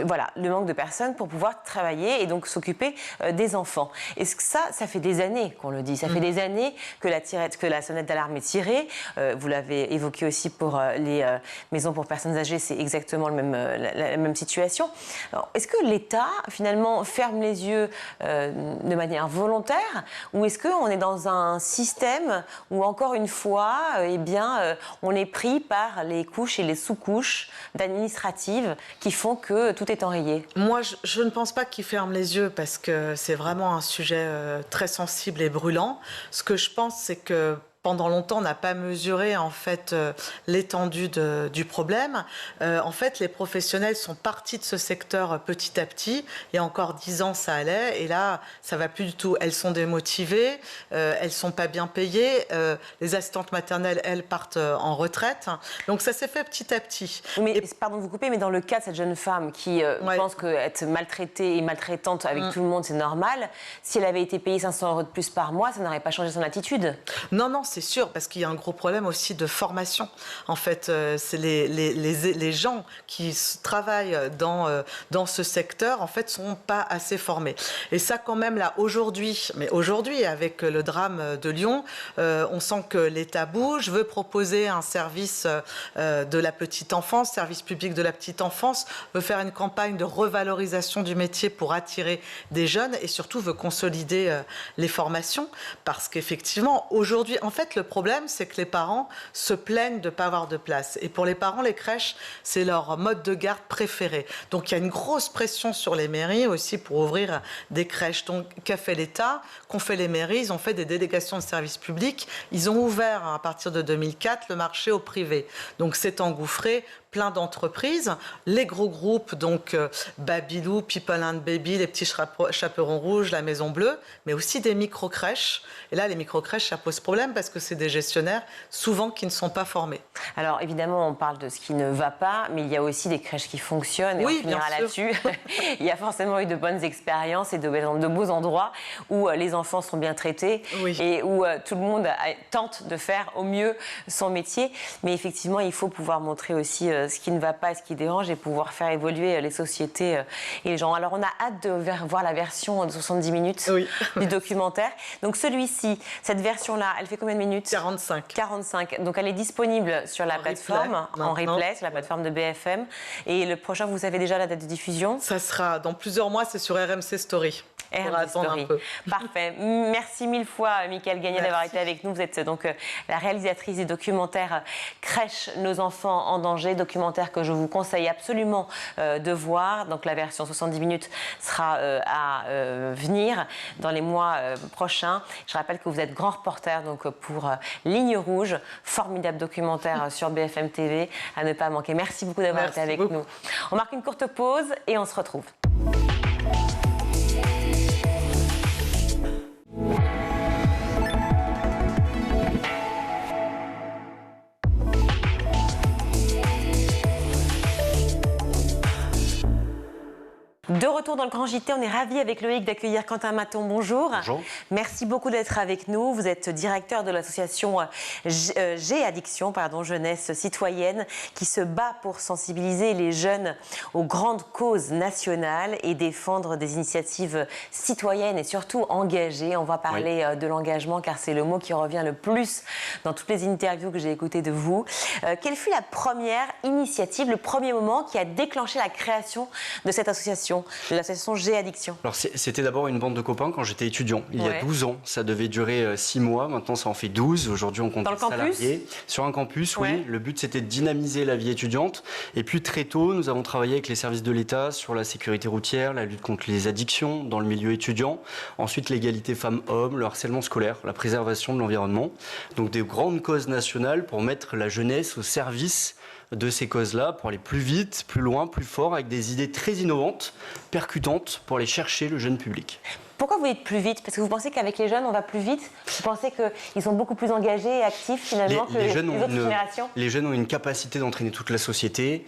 voilà, le manque de personnes pour pouvoir travailler et donc s'occuper des enfants. Et ça fait des années qu'on le dit. Ça fait des années que la sonnette d'alarme est tirée. Vous l'avez évoqué aussi pour les maisons pour personnes âgées, c'est exactement la même situation. Est-ce que l'État, finalement, ferme les yeux de manière volontaire ou est-ce qu'on est dans un système où, encore une fois, on est pris par les couches et les sous-couches administratives qui font que tout est enrayé? Moi, je ne pense pas qu'ils ferment les yeux parce que c'est vraiment un sujet très sensible et brûlant. Ce que je pense, c'est que pendant longtemps, on n'a pas mesuré en fait l'étendue du problème. En fait, les professionnels sont partis de ce secteur petit à petit. Il y a encore 10 ans, ça allait, et là, ça va plus du tout. Elles sont démotivées, elles sont pas bien payées. Les assistantes maternelles, elles partent en retraite. Donc ça s'est fait petit à petit. Mais pardon de vous couper, mais dans le cas de cette jeune femme qui pense qu'être maltraitée et maltraitante avec tout le monde, c'est normal. Si elle avait été payée 500 € de plus par mois, ça n'aurait pas changé son attitude. Non, c'est sûr, parce qu'il y a un gros problème aussi de formation. En fait, c'est les gens qui travaillent dans ce secteur, en fait, sont pas assez formés. Et ça, quand même, là, aujourd'hui, avec le drame de Lyon, on sent que l'État bouge, veut proposer un service de la petite enfance, service public de la petite enfance, veut faire une campagne de revalorisation du métier pour attirer des jeunes et surtout veut consolider les formations. Parce qu'effectivement, aujourd'hui, en fait, le problème, c'est que les parents se plaignent de ne pas avoir de place. Et pour les parents, les crèches, c'est leur mode de garde préféré. Donc, il y a une grosse pression sur les mairies aussi pour ouvrir des crèches. Donc, qu'a fait l'État? Qu'ont fait les mairies? Ils ont fait des délégations de services publics. Ils ont ouvert, à partir de 2004, le marché au privé. Donc, c'est engouffré. Plein d'entreprises, les gros groupes, donc Babylou, People and Baby, les petits chaperons rouges, la Maison Bleue, mais aussi des micro-crèches. Et là, les micro-crèches, ça pose problème parce que c'est des gestionnaires, souvent, qui ne sont pas formés. Alors, évidemment, on parle de ce qui ne va pas, mais il y a aussi des crèches qui fonctionnent, et oui, on finira là-dessus. Il y a forcément eu de bonnes expériences et de beaux endroits où les enfants sont bien traités et où tout le monde tente de faire au mieux son métier. Mais effectivement, il faut pouvoir montrer aussi ce qui ne va pas, ce qui dérange et pouvoir faire évoluer les sociétés et les gens. Alors, on a hâte de voir la version de 70 minutes du documentaire. Donc, celui-ci, cette version-là, elle fait combien de minutes? 45. 45. Donc, elle est disponible sur la plateforme, en replay, sur la plateforme de BFM. Et le prochain, vous savez déjà la date de diffusion? Ça sera dans plusieurs mois, c'est sur RMC Story. RMC Story. Parfait. Merci mille fois, Mickaëlle Gagné, d'avoir été avec nous. Vous êtes donc la réalisatrice du documentaire Crèche, nos enfants en danger, documentaire que je vous conseille absolument de voir. Donc la version 70 minutes sera à venir dans les mois prochains. Je rappelle que vous êtes grand reporter donc pour Ligne Rouge, formidable documentaire sur BFM TV à ne pas manquer. Merci beaucoup d'avoir été avec nous. On marque une courte pause et on se retrouve. De retour dans le Grand JT, on est ravis avec Loïc d'accueillir Quentin Maton. Bonjour. Bonjour. Merci beaucoup d'être avec nous. Vous êtes directeur de l'association G-Addiction, jeunesse citoyenne, qui se bat pour sensibiliser les jeunes aux grandes causes nationales et défendre des initiatives citoyennes et surtout engagées. On va parler de l'engagement car c'est le mot qui revient le plus dans toutes les interviews que j'ai écoutées de vous. Quelle fut la première initiative, le premier moment qui a déclenché la création de cette association, de l'association G-Addiction? Alors c'était d'abord une bande de copains quand j'étais étudiant, il y a 12 ans. Ça devait durer 6 mois, maintenant ça en fait 12. Aujourd'hui on compte des salariés. Sur un campus, oui. Le but c'était de dynamiser la vie étudiante. Et puis très tôt, nous avons travaillé avec les services de l'État sur la sécurité routière, la lutte contre les addictions dans le milieu étudiant. Ensuite l'égalité femmes-hommes, le harcèlement scolaire, la préservation de l'environnement. Donc des grandes causes nationales pour mettre la jeunesse au service de ces causes-là, pour aller plus vite, plus loin, plus fort, avec des idées très innovantes, percutantes, pour aller chercher le jeune public. Pourquoi vous dites plus vite? Parce que vous pensez qu'avec les jeunes, on va plus vite? Vous pensez qu'ils sont beaucoup plus engagés et actifs finalement que les autres générations? Les jeunes ont une capacité d'entraîner toute la société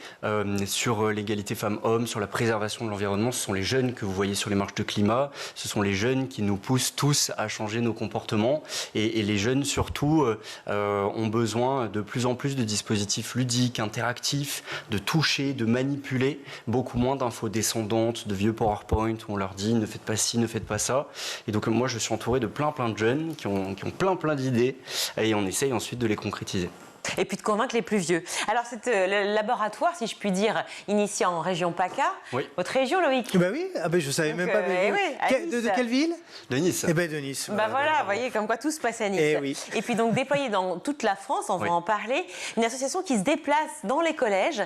sur l'égalité femmes-hommes, sur la préservation de l'environnement. Ce sont les jeunes que vous voyez sur les marches de climat. Ce sont les jeunes qui nous poussent tous à changer nos comportements. Et les jeunes surtout ont besoin de plus en plus de dispositifs ludiques, interactifs, de toucher, de manipuler. Beaucoup moins d'infos descendantes, de vieux PowerPoint où on leur dit ne faites pas ci, ne faites pas ça. Et donc moi je suis entouré de plein de jeunes qui ont plein d'idées et on essaye ensuite de les concrétiser. Et puis de convaincre les plus vieux. Alors, c'est le laboratoire, si je puis dire, initié en région PACA. Votre région, Loïc? Bah oui, je savais même pas. De quelle ville? De Nice. Eh ben de Nice. Voilà, vous voyez, comme quoi tout se passe à Nice. Et puis donc déployé dans toute la France, on va en parler, une association qui se déplace dans les collèges,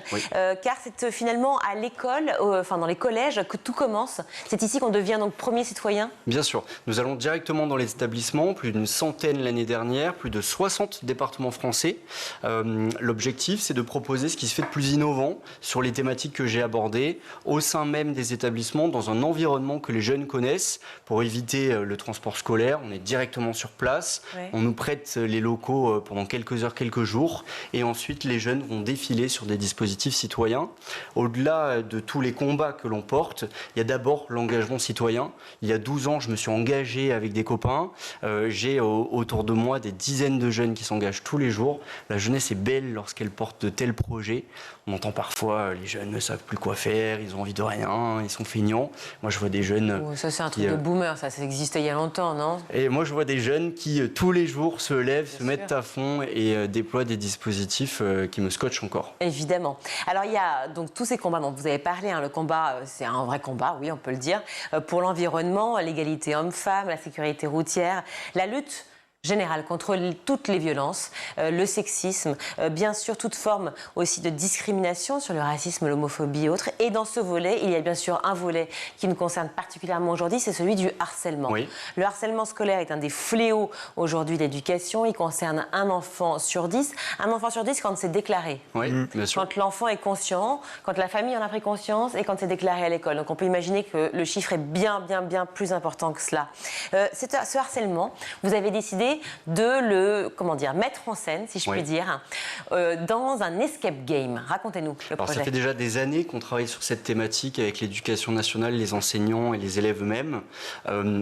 car c'est finalement à l'école, dans les collèges que tout commence. C'est ici qu'on devient donc premier citoyen? Bien sûr. Nous allons directement dans les établissements, plus d'une centaine l'année dernière, plus de 60 départements français. L'objectif, c'est de proposer ce qui se fait de plus innovant sur les thématiques que j'ai abordées au sein même des établissements, dans un environnement que les jeunes connaissent, pour éviter le transport scolaire. On est directement sur place, on nous prête les locaux pendant quelques heures, quelques jours, et ensuite les jeunes vont défiler sur des dispositifs citoyens. Au-delà de tous les combats que l'on porte, il y a d'abord l'engagement citoyen. Il y a 12 ans, je me suis engagé avec des copains. J'ai autour de moi des dizaines de jeunes qui s'engagent tous les jours. La jeunesse est belle lorsqu'elle porte de tels projets. On entend parfois les jeunes ne savent plus quoi faire, ils ont envie de rien, ils sont feignants. Moi, je vois des jeunes... Ça, c'est un truc de boomer, ça existait il y a longtemps, non? Et moi, je vois des jeunes qui, tous les jours, se lèvent, se mettent à fond et déploient des dispositifs qui me scotchent encore. Évidemment. Alors, il y a donc tous ces combats dont vous avez parlé. Le combat, c'est un vrai combat, oui, on peut le dire, pour l'environnement, l'égalité homme-femme, la sécurité routière, la lutte générale contre toutes les violences, le sexisme, bien sûr toute forme aussi de discrimination sur le racisme, l'homophobie et autres. Et dans ce volet, il y a bien sûr un volet qui nous concerne particulièrement aujourd'hui, c'est celui du harcèlement. Oui. Le harcèlement scolaire est un des fléaux aujourd'hui de l'éducation. Il concerne un enfant sur 10. Un enfant sur 10 quand c'est déclaré. Oui, bien sûr. Quand l'enfant est conscient, quand la famille en a pris conscience et quand c'est déclaré à l'école. Donc on peut imaginer que le chiffre est bien plus important que cela. Ce harcèlement, vous avez décidé de le mettre en scène, si je puis dire, dans un escape game. Racontez-nous le projet. Ça fait déjà des années qu'on travaille sur cette thématique avec l'éducation nationale, les enseignants et les élèves eux-mêmes.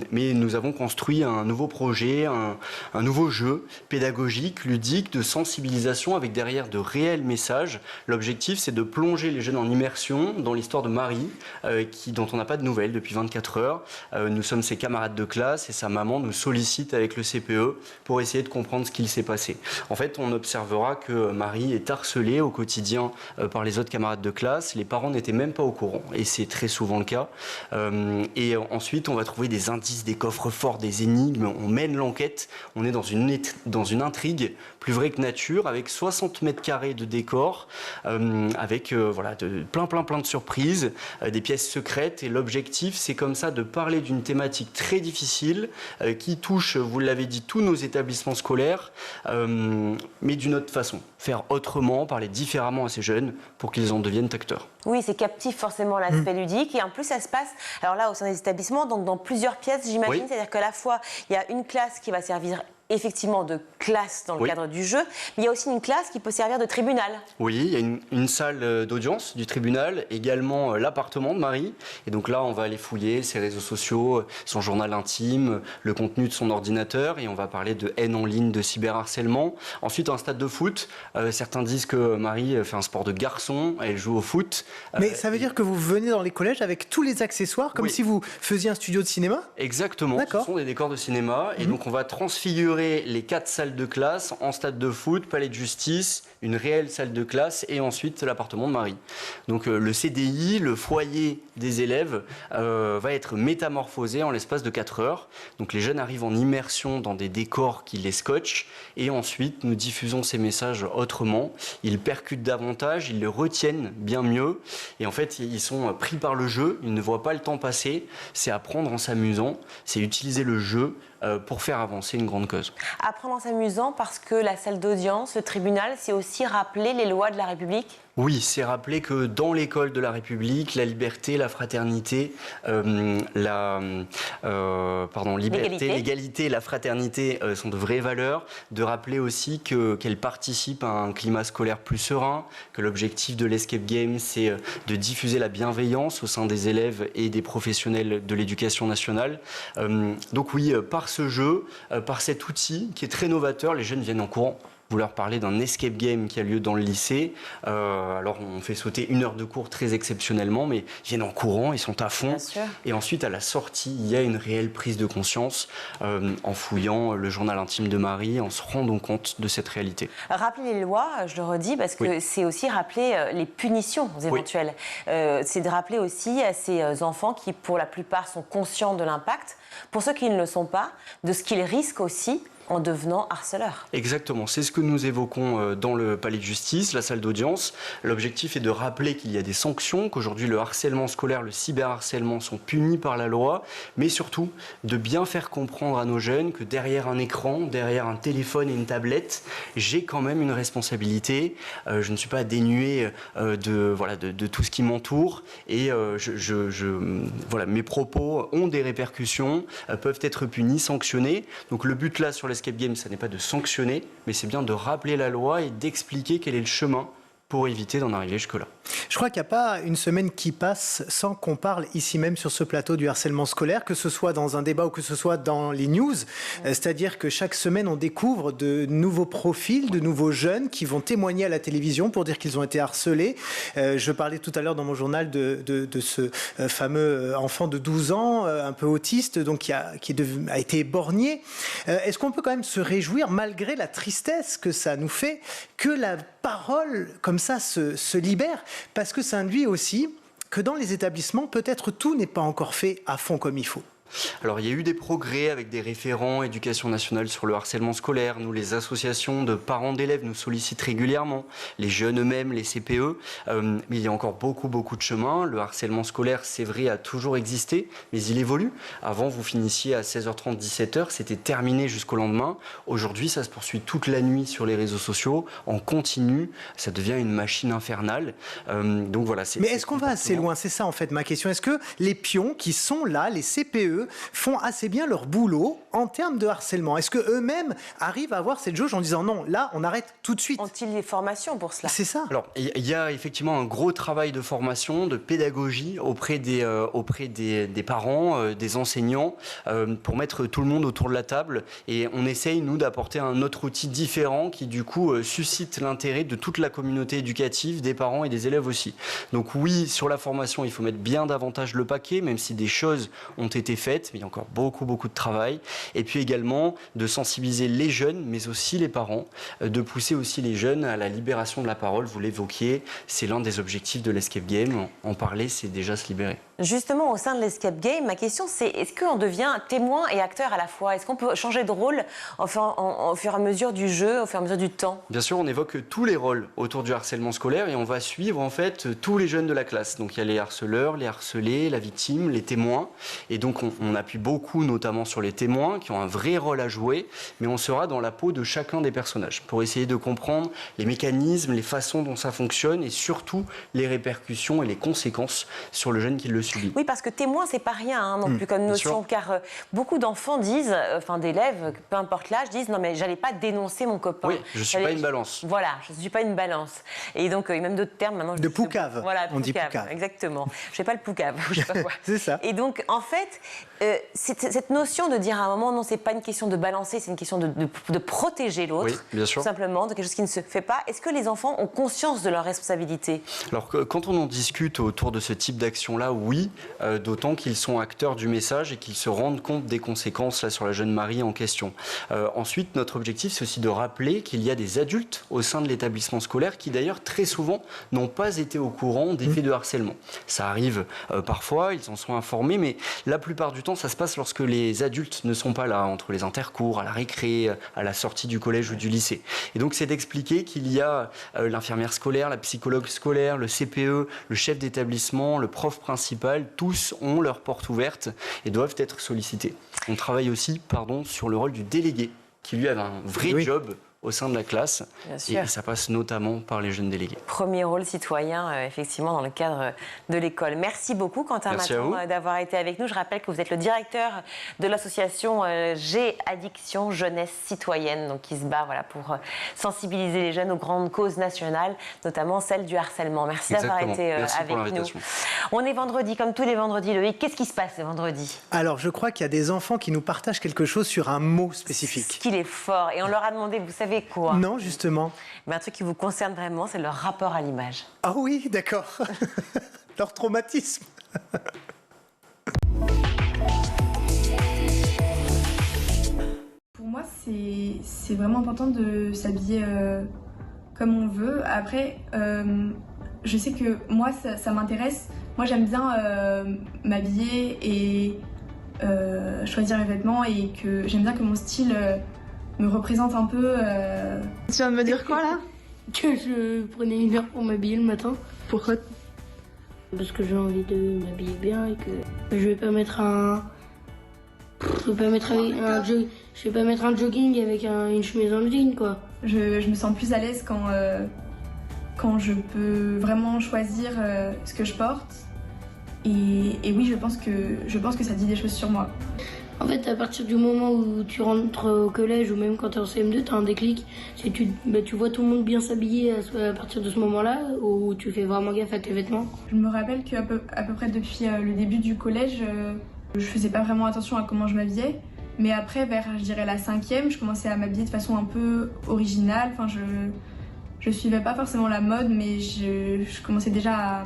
Mais nous avons construit un nouveau projet, un nouveau jeu pédagogique, ludique, de sensibilisation avec derrière de réels messages. L'objectif, c'est de plonger les jeunes en immersion dans l'histoire de Marie, dont on n'a pas de nouvelles depuis 24 heures. Nous sommes ses camarades de classe et sa maman nous sollicite avec le CPE pour essayer de comprendre ce qu'il s'est passé. En fait, on observera que Marie est harcelée au quotidien par les autres camarades de classe. Les parents n'étaient même pas au courant, et c'est très souvent le cas. Et ensuite, on va trouver des indices, des coffres forts, des énigmes. On mène l'enquête. On est dans une intrigue plus vraie que nature, avec 60 mètres carrés de décor, avec plein de surprises, des pièces secrètes. Et l'objectif, c'est comme ça de parler d'une thématique très difficile qui touche, vous l'avez dit, tous nos établissements scolaires, mais d'une autre façon. Faire autrement, parler différemment à ces jeunes pour qu'ils en deviennent acteurs. Oui, c'est captif forcément l'aspect ludique. Et en plus, ça se passe, alors là, au sein des établissements, donc dans plusieurs pièces, j'imagine. Oui. C'est-à-dire qu'à la fois, il y a une classe qui va servir effectivement de classe dans le cadre du jeu, mais il y a aussi une classe qui peut servir de tribunal. Oui, il y a une salle d'audience du tribunal, également l'appartement de Marie. Et donc là, on va aller fouiller ses réseaux sociaux, son journal intime, le contenu de son ordinateur, et on va parler de haine en ligne, de cyberharcèlement. Ensuite, un stade de foot. Certains disent que Marie fait un sport de garçon, elle joue au foot. Mais ça veut dire que vous venez dans les collèges avec tous les accessoires, comme si vous faisiez un studio de cinéma? Exactement, ce sont des décors de cinéma, et donc on va transfigurer les 4 salles de classe en stade de foot, palais de justice, une réelle salle de classe et ensuite l'appartement de Marie. Donc le CDI, le foyer des élèves, va être métamorphosé en l'espace de 4 heures. Donc les jeunes arrivent en immersion dans des décors qui les scotchent et ensuite nous diffusons ces messages autrement. Ils percutent davantage, ils les retiennent bien mieux et en fait ils sont pris par le jeu, ils ne voient pas le temps passer. C'est apprendre en s'amusant, c'est utiliser le jeu pour faire avancer une grande cause. Apprendre en s'amusant parce que la salle d'audience, le tribunal, c'est aussi rappeler les lois de la République? Oui, c'est rappeler que dans l'école de la République, la liberté, la fraternité, l'égalité et la fraternité sont de vraies valeurs. De rappeler aussi qu'elles participent à un climat scolaire plus serein, que l'objectif de l'Escape Game, c'est de diffuser la bienveillance au sein des élèves et des professionnels de l'éducation nationale. Donc oui, par ce jeu, par cet outil qui est très novateur, les jeunes viennent en courant. Vous leur parlez d'un escape game qui a lieu dans le lycée. Alors, on fait sauter 1 heure de cours très exceptionnellement, mais ils viennent en courant, ils sont à fond. Et ensuite, à la sortie, il y a une réelle prise de conscience en fouillant le journal intime de Marie, en se rendant compte de cette réalité. Rappeler les lois, je le redis, parce que c'est aussi rappeler les punitions éventuelles. C'est de rappeler aussi à ces enfants qui, pour la plupart, sont conscients de l'impact, pour ceux qui ne le sont pas, de ce qu'ils risquent aussi en devenant harceleur. Exactement, c'est ce que nous évoquons dans le palais de justice, la salle d'audience. L'objectif est de rappeler qu'il y a des sanctions, qu'aujourd'hui le harcèlement scolaire, le cyberharcèlement sont punis par la loi, mais surtout de bien faire comprendre à nos jeunes que derrière un écran, derrière un téléphone et une tablette, j'ai quand même une responsabilité. Je ne suis pas dénué de tout ce qui m'entoure et mes propos ont des répercussions, peuvent être punis, sanctionnés. Donc le but là sur l'escape game, ça n'est pas de sanctionner, mais c'est bien de rappeler la loi et d'expliquer quel est le chemin pour éviter d'en arriver jusque-là. Je crois qu'il n'y a pas une semaine qui passe sans qu'on parle ici même sur ce plateau du harcèlement scolaire, que ce soit dans un débat ou que ce soit dans les news. C'est-à-dire que chaque semaine, on découvre de nouveaux profils, de nouveaux jeunes qui vont témoigner à la télévision pour dire qu'ils ont été harcelés. Je parlais tout à l'heure dans mon journal de ce fameux enfant de 12 ans, un peu autiste, donc qui a été éborgné. Est-ce qu'on peut quand même se réjouir, malgré la tristesse que ça nous fait, que la parole comme ça se libère, parce que ça induit aussi que dans les établissements, peut-être tout n'est pas encore fait à fond comme il faut. Alors il y a eu des progrès avec des référents éducation nationale sur le harcèlement scolaire. Nous, les associations de parents d'élèves nous sollicitent régulièrement, les jeunes eux-mêmes, les CPE, mais il y a encore beaucoup de chemin. Le harcèlement scolaire, c'est vrai, a toujours existé, mais il évolue. Avant, vous finissiez à 16h30, 17h, c'était terminé jusqu'au lendemain. Aujourd'hui, ça se poursuit toute la nuit sur les réseaux sociaux, en continu, ça devient une machine infernale. Donc voilà. Mais est-ce qu'on va assez loin? C'est ça en fait ma question. Est-ce que les pions qui sont là, les CPE, font assez bien leur boulot en termes de harcèlement? Est-ce qu'eux-mêmes arrivent à avoir cette jauge en disant non, là, on arrête tout de suite? Ont-ils des formations pour cela? C'est ça. Alors, il y a effectivement un gros travail de formation, de pédagogie auprès des parents, des enseignants, pour mettre tout le monde autour de la table. Et on essaye, nous, d'apporter un autre outil différent qui, du coup, suscite l'intérêt de toute la communauté éducative, des parents et des élèves aussi. Donc oui, sur la formation, il faut mettre bien davantage le paquet, même si des choses ont été faites, mais il y a encore beaucoup de travail. Et puis également de sensibiliser les jeunes, mais aussi les parents, de pousser aussi les jeunes à la libération de la parole. Vous l'évoquiez, c'est l'un des objectifs de l'escape game. En parler, c'est déjà se libérer. Justement, au sein de l'escape game, ma question c'est, est-ce qu'on devient témoin et acteur à la fois? Est-ce qu'on peut changer de rôle au fur et à mesure du jeu, au fur et à mesure du temps? Bien sûr, on évoque tous les rôles autour du harcèlement scolaire et on va suivre en fait tous les jeunes de la classe. Donc il y a les harceleurs, les harcelés, la victime, les témoins. Et donc on appuie beaucoup notamment sur les témoins qui ont un vrai rôle à jouer, mais on sera dans la peau de chacun des personnages pour essayer de comprendre les mécanismes, les façons dont ça fonctionne et surtout les répercussions et les conséquences sur le jeune qui le subit. Oui, parce que témoin, c'est pas rien non plus comme notion, car beaucoup d'enfants disent, d'élèves, peu importe l'âge, disent non mais j'allais pas dénoncer mon copain. Oui, je suis pas une balance. Voilà, je suis pas une balance. Et donc il y a même d'autres termes maintenant. De poucave. Voilà, on dit poucave. Exactement. Je fais pas le poucave, je sais pas quoi. C'est ça. Et donc en fait, cette notion de dire à un moment non, c'est pas une question de balancer, c'est une question de protéger l'autre, oui, bien sûr. Tout simplement, de quelque chose qui ne se fait pas. Est-ce que les enfants ont conscience de leur responsabilité? Alors quand on en discute autour de ce type d'action-là, oui. D'autant qu'ils sont acteurs du message et qu'ils se rendent compte des conséquences là, sur la jeune Marie en question. Ensuite, notre objectif, c'est aussi de rappeler qu'il y a des adultes au sein de l'établissement scolaire qui, d'ailleurs, très souvent, n'ont pas été au courant des faits de harcèlement. Ça arrive parfois, ils en sont informés, mais la plupart du temps, ça se passe lorsque les adultes ne sont pas là, entre les intercours, à la récré, à la sortie du collège ou du lycée. Et donc, c'est d'expliquer qu'il y a l'infirmière scolaire, la psychologue scolaire, le CPE, le chef d'établissement, le prof principal, tous ont leur porte ouverte et doivent être sollicités. On travaille aussi sur le rôle du délégué, qui lui a un vrai job au sein de la classe. Et ça passe notamment par les jeunes délégués. Premier rôle citoyen, effectivement, dans le cadre de l'école. Merci beaucoup, Quentin Maton, d'avoir été avec nous. Je rappelle que vous êtes le directeur de l'association G-Addiction Jeunesse Citoyenne, donc qui se bat pour sensibiliser les jeunes aux grandes causes nationales, notamment celle du harcèlement. Merci d'avoir été avec nous. On est vendredi, comme tous les vendredis. Loïc, qu'est-ce qui se passe ce vendredi? Alors, je crois qu'il y a des enfants qui nous partagent quelque chose sur un mot spécifique. Qu'il est fort. Et on leur a demandé, vous savez quoi? Non, justement. Mais un truc qui vous concerne vraiment, c'est leur rapport à l'image. Ah oui, d'accord. Leur traumatisme. Pour moi, c'est vraiment important de s'habiller comme on veut. Après, je sais que moi, ça m'intéresse. Moi, j'aime bien m'habiller et choisir mes vêtements et que j'aime bien que mon style me représente un peu. Tu viens de me dire quoi là? Que je prenais 1 heure pour m'habiller le matin. Pourquoi? Parce que j'ai envie de m'habiller bien et que je vais pas mettre je vais pas mettre un jogging avec une chemise en jean, quoi. Je me sens plus à l'aise quand je peux vraiment choisir ce que je porte. Et oui, je pense que ça dit des choses sur moi. En fait, à partir du moment où tu rentres au collège ou même quand tu es en CM2, tu as un déclic. Tu vois tout le monde bien s'habiller à partir de ce moment-là, où tu fais vraiment gaffe à tes vêtements. Je me rappelle qu'à peu près depuis le début du collège, je faisais pas vraiment attention à comment je m'habillais. Mais après, vers, je dirais, la 5e, je commençais à m'habiller de façon un peu originale. Enfin, je suivais pas forcément la mode, mais je commençais déjà à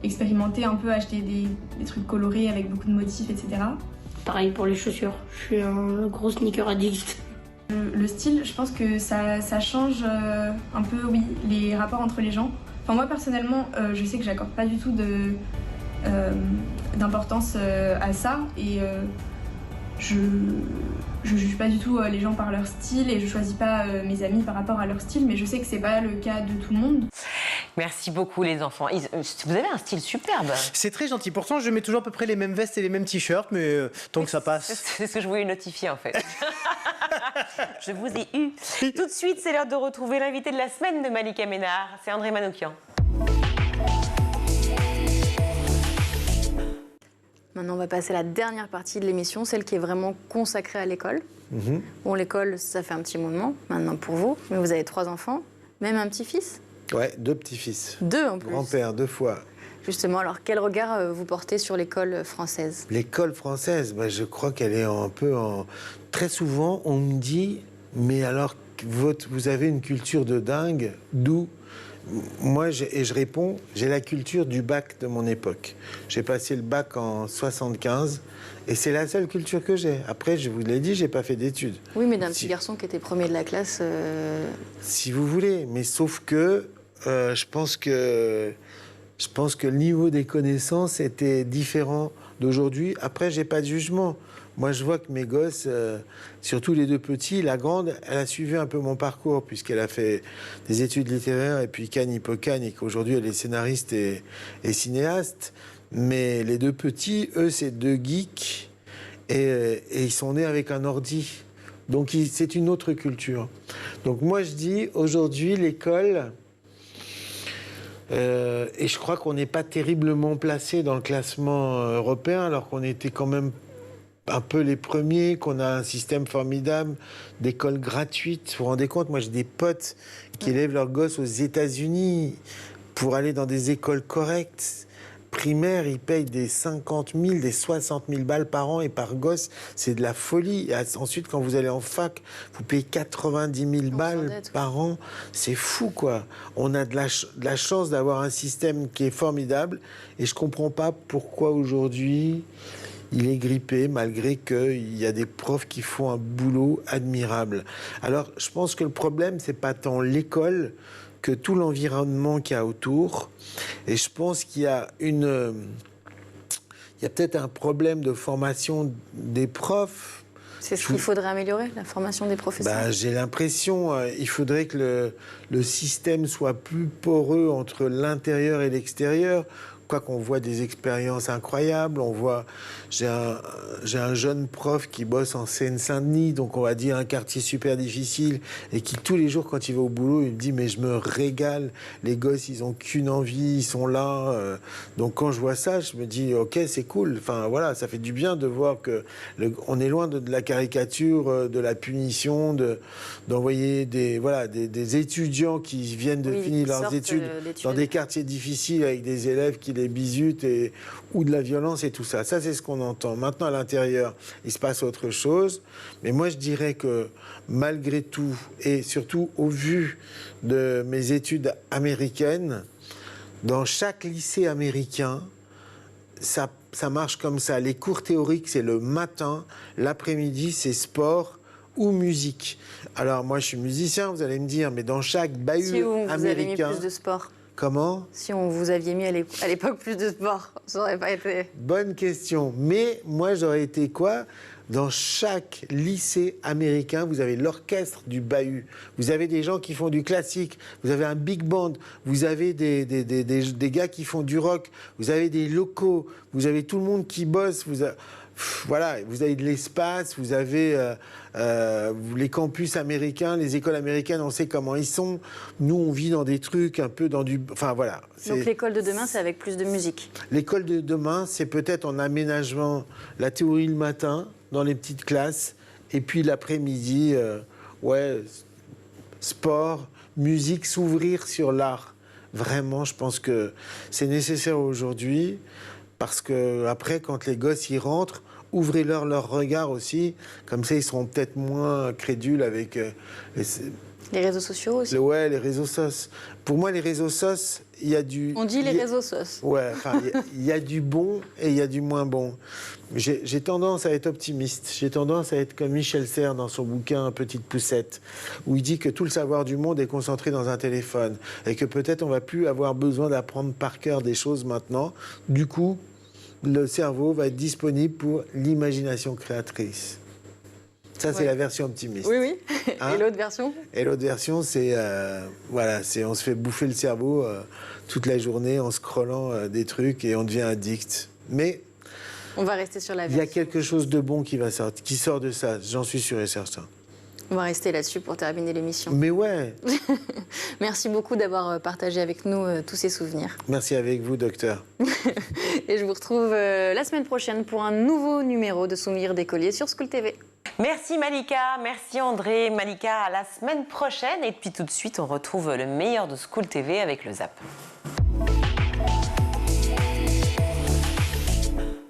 expérimenter un peu, à acheter des trucs colorés avec beaucoup de motifs, etc. Pareil pour les chaussures, je suis un gros sneaker addict. Le style, je pense que ça change un peu, oui, les rapports entre les gens. Enfin, moi, personnellement, je sais que j'accorde pas du tout d'importance à ça. Et je juge pas du tout les gens par leur style et je choisis pas mes amis par rapport à leur style, mais je sais que c'est pas le cas de tout le monde. Merci beaucoup les enfants. Vous avez un style superbe. C'est très gentil. Pourtant, je mets toujours à peu près les mêmes vestes et les mêmes t-shirts, mais tant que ça passe. C'est ce que je voulais notifier en fait. Je vous ai eu. Tout de suite, c'est l'heure de retrouver l'invité de la semaine de Malika Ménard. C'est André Manoukian. Maintenant, on va passer à la dernière partie de l'émission, celle qui est vraiment consacrée à l'école. Bon, l'école, ça fait un petit moment maintenant pour vous, mais vous avez 3 enfants, même un petit-fils. Ouais, 2 petits-fils. 2 en plus. Grand-père, 2 fois. Justement, alors quel regard vous portez sur l'école française? L'école française, je crois qu'elle est un peu en... Très souvent, on me dit, mais alors, vous avez une culture de dingue, d'où? Moi, je réponds, j'ai la culture du bac de mon époque. J'ai passé le bac en 75 et c'est la seule culture que j'ai. Après, je vous l'ai dit, j'ai pas fait d'études. Oui, mais d'un petit garçon qui était premier de la classe... Si vous voulez, mais sauf que je pense que le niveau des connaissances était différent d'aujourd'hui. Après, j'ai pas de jugement. Moi, je vois que mes gosses, surtout les 2 petits, la grande, elle a suivi un peu mon parcours puisqu'elle a fait des études littéraires et puis Cannes Hippocagne et qu'aujourd'hui elle est scénariste et cinéaste. Mais les 2 petits, eux, c'est 2 geeks et ils sont nés avec un ordi. Donc c'est une autre culture. Donc moi, je dis aujourd'hui l'école. Et je crois qu'on n'est pas terriblement placé dans le classement européen alors qu'on était quand même un peu les premiers, qu'on a un système formidable d'écoles gratuites. Vous vous rendez compte, moi j'ai des potes qui élèvent leurs gosses aux États-Unis pour aller dans des écoles correctes. Primaires, ils payent des 50 000, des 60 000 balles par an et par gosse. C'est de la folie. Et ensuite, quand vous allez en fac, vous payez 90 000 balles par an. C'est fou, quoi. On a de la chance d'avoir un système qui est formidable. Et je comprends pas pourquoi aujourd'hui il est grippé, malgré qu'il y a des profs qui font un boulot admirable. Alors, je pense que le problème, c'est pas tant l'école que tout l'environnement qu'il y a autour. Et je pense qu'il y a peut-être un problème de formation des profs. C'est ce qu'il faudrait améliorer, la formation des professeurs? J'ai l'impression il faudrait que le système soit plus poreux entre l'intérieur et l'extérieur. Qu'on voit des expériences incroyables, j'ai un jeune prof qui bosse en Seine-Saint-Denis, donc on va dire un quartier super difficile, et qui tous les jours quand il va au boulot, il me dit mais je me régale, les gosses ils ont qu'une envie, ils sont là, donc quand je vois ça, je me dis ok c'est cool, enfin voilà, ça fait du bien de voir que on est loin de la caricature, de la punition, d'envoyer des étudiants qui viennent de finir leurs études dans des quartiers difficiles avec des élèves qui les bisutent ou de la violence et tout ça. Ça, c'est ce qu'on entend. Maintenant, à l'intérieur, il se passe autre chose. Mais moi, je dirais que malgré tout, et surtout au vu de mes études américaines, dans chaque lycée américain, ça marche comme ça. Les cours théoriques, c'est le matin. L'après-midi, c'est sport ou musique. Alors, moi, je suis musicien, vous allez me dire, mais dans chaque bahut américain... Vous avez mis plus de sport. Comment? Si on vous aviez mis à l'époque plus de sport, ça n'aurait pas été... Bonne question. Mais moi, j'aurais été quoi? Dans chaque lycée américain, vous avez l'orchestre du bahut. Vous avez des gens qui font du classique. Vous avez un big band. Vous avez des gars qui font du rock. Vous avez des locaux. Vous avez tout le monde qui bosse. Voilà, vous avez de l'espace, vous avez les campus américains, les écoles américaines, on sait comment ils sont. Nous, on vit dans des trucs un peu dans du... Enfin, voilà. Donc l'école de demain, c'est avec plus de musique. L'école de demain, c'est peut-être en aménagement la théorie le matin, dans les petites classes, et puis l'après-midi, sport, musique, s'ouvrir sur l'art. Vraiment, je pense que c'est nécessaire aujourd'hui. Parce que après, quand les gosses y rentrent, ouvrez-leur leur regard aussi. Comme ça, ils seront peut-être moins crédules avec... Les réseaux sociaux aussi. Ouais, les réseaux sociaux. Pour moi, les réseaux sociaux, il y a du... On dit les réseaux sociaux. Ouais, enfin, il y a du bon et il y a du moins bon. J'ai tendance à être optimiste. J'ai tendance à être comme Michel Serres dans son bouquin Petite Poussette, où il dit que tout le savoir du monde est concentré dans un téléphone et que peut-être on va plus avoir besoin d'apprendre par cœur des choses maintenant. Du coup, le cerveau va être disponible pour l'imagination créatrice. Ça, c'est la version optimiste. Oui, oui. Et l'autre version ? Et l'autre version, c'est on se fait bouffer le cerveau toute la journée en scrollant des trucs et on devient addict. Mais on va rester sur la version. Il y a quelque chose de bon qui sort de ça, j'en suis sûr et certain. On va rester là-dessus pour terminer l'émission. Mais ouais. Merci beaucoup d'avoir partagé avec nous tous ces souvenirs. Merci avec vous, docteur. Et je vous retrouve la semaine prochaine pour un nouveau numéro de Souvenirs d'écoliers sur School TV. Merci Malika, merci André. Malika, à la semaine prochaine. Et puis tout de suite, on retrouve le meilleur de School TV avec le Zap.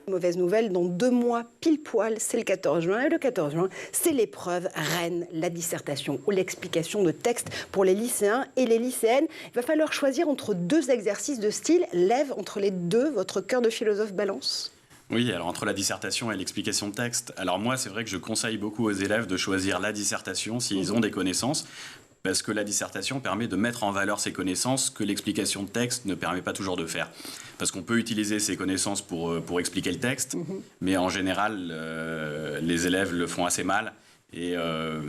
Mauvaise nouvelle, dans 2 mois, pile poil, c'est le 14 juin. Et le 14 juin, c'est l'épreuve reine, la dissertation ou l'explication de texte pour les lycéens et les lycéennes. Il va falloir choisir entre 2 exercices de style. Lève entre les 2, votre cœur de philosophe balance. Oui, alors entre la dissertation et l'explication de texte, alors moi c'est vrai que je conseille beaucoup aux élèves de choisir la dissertation s'ils ont des connaissances, parce que la dissertation permet de mettre en valeur ces connaissances que l'explication de texte ne permet pas toujours de faire. Parce qu'on peut utiliser ces connaissances pour expliquer le texte, mais en général, les élèves le font assez mal. Et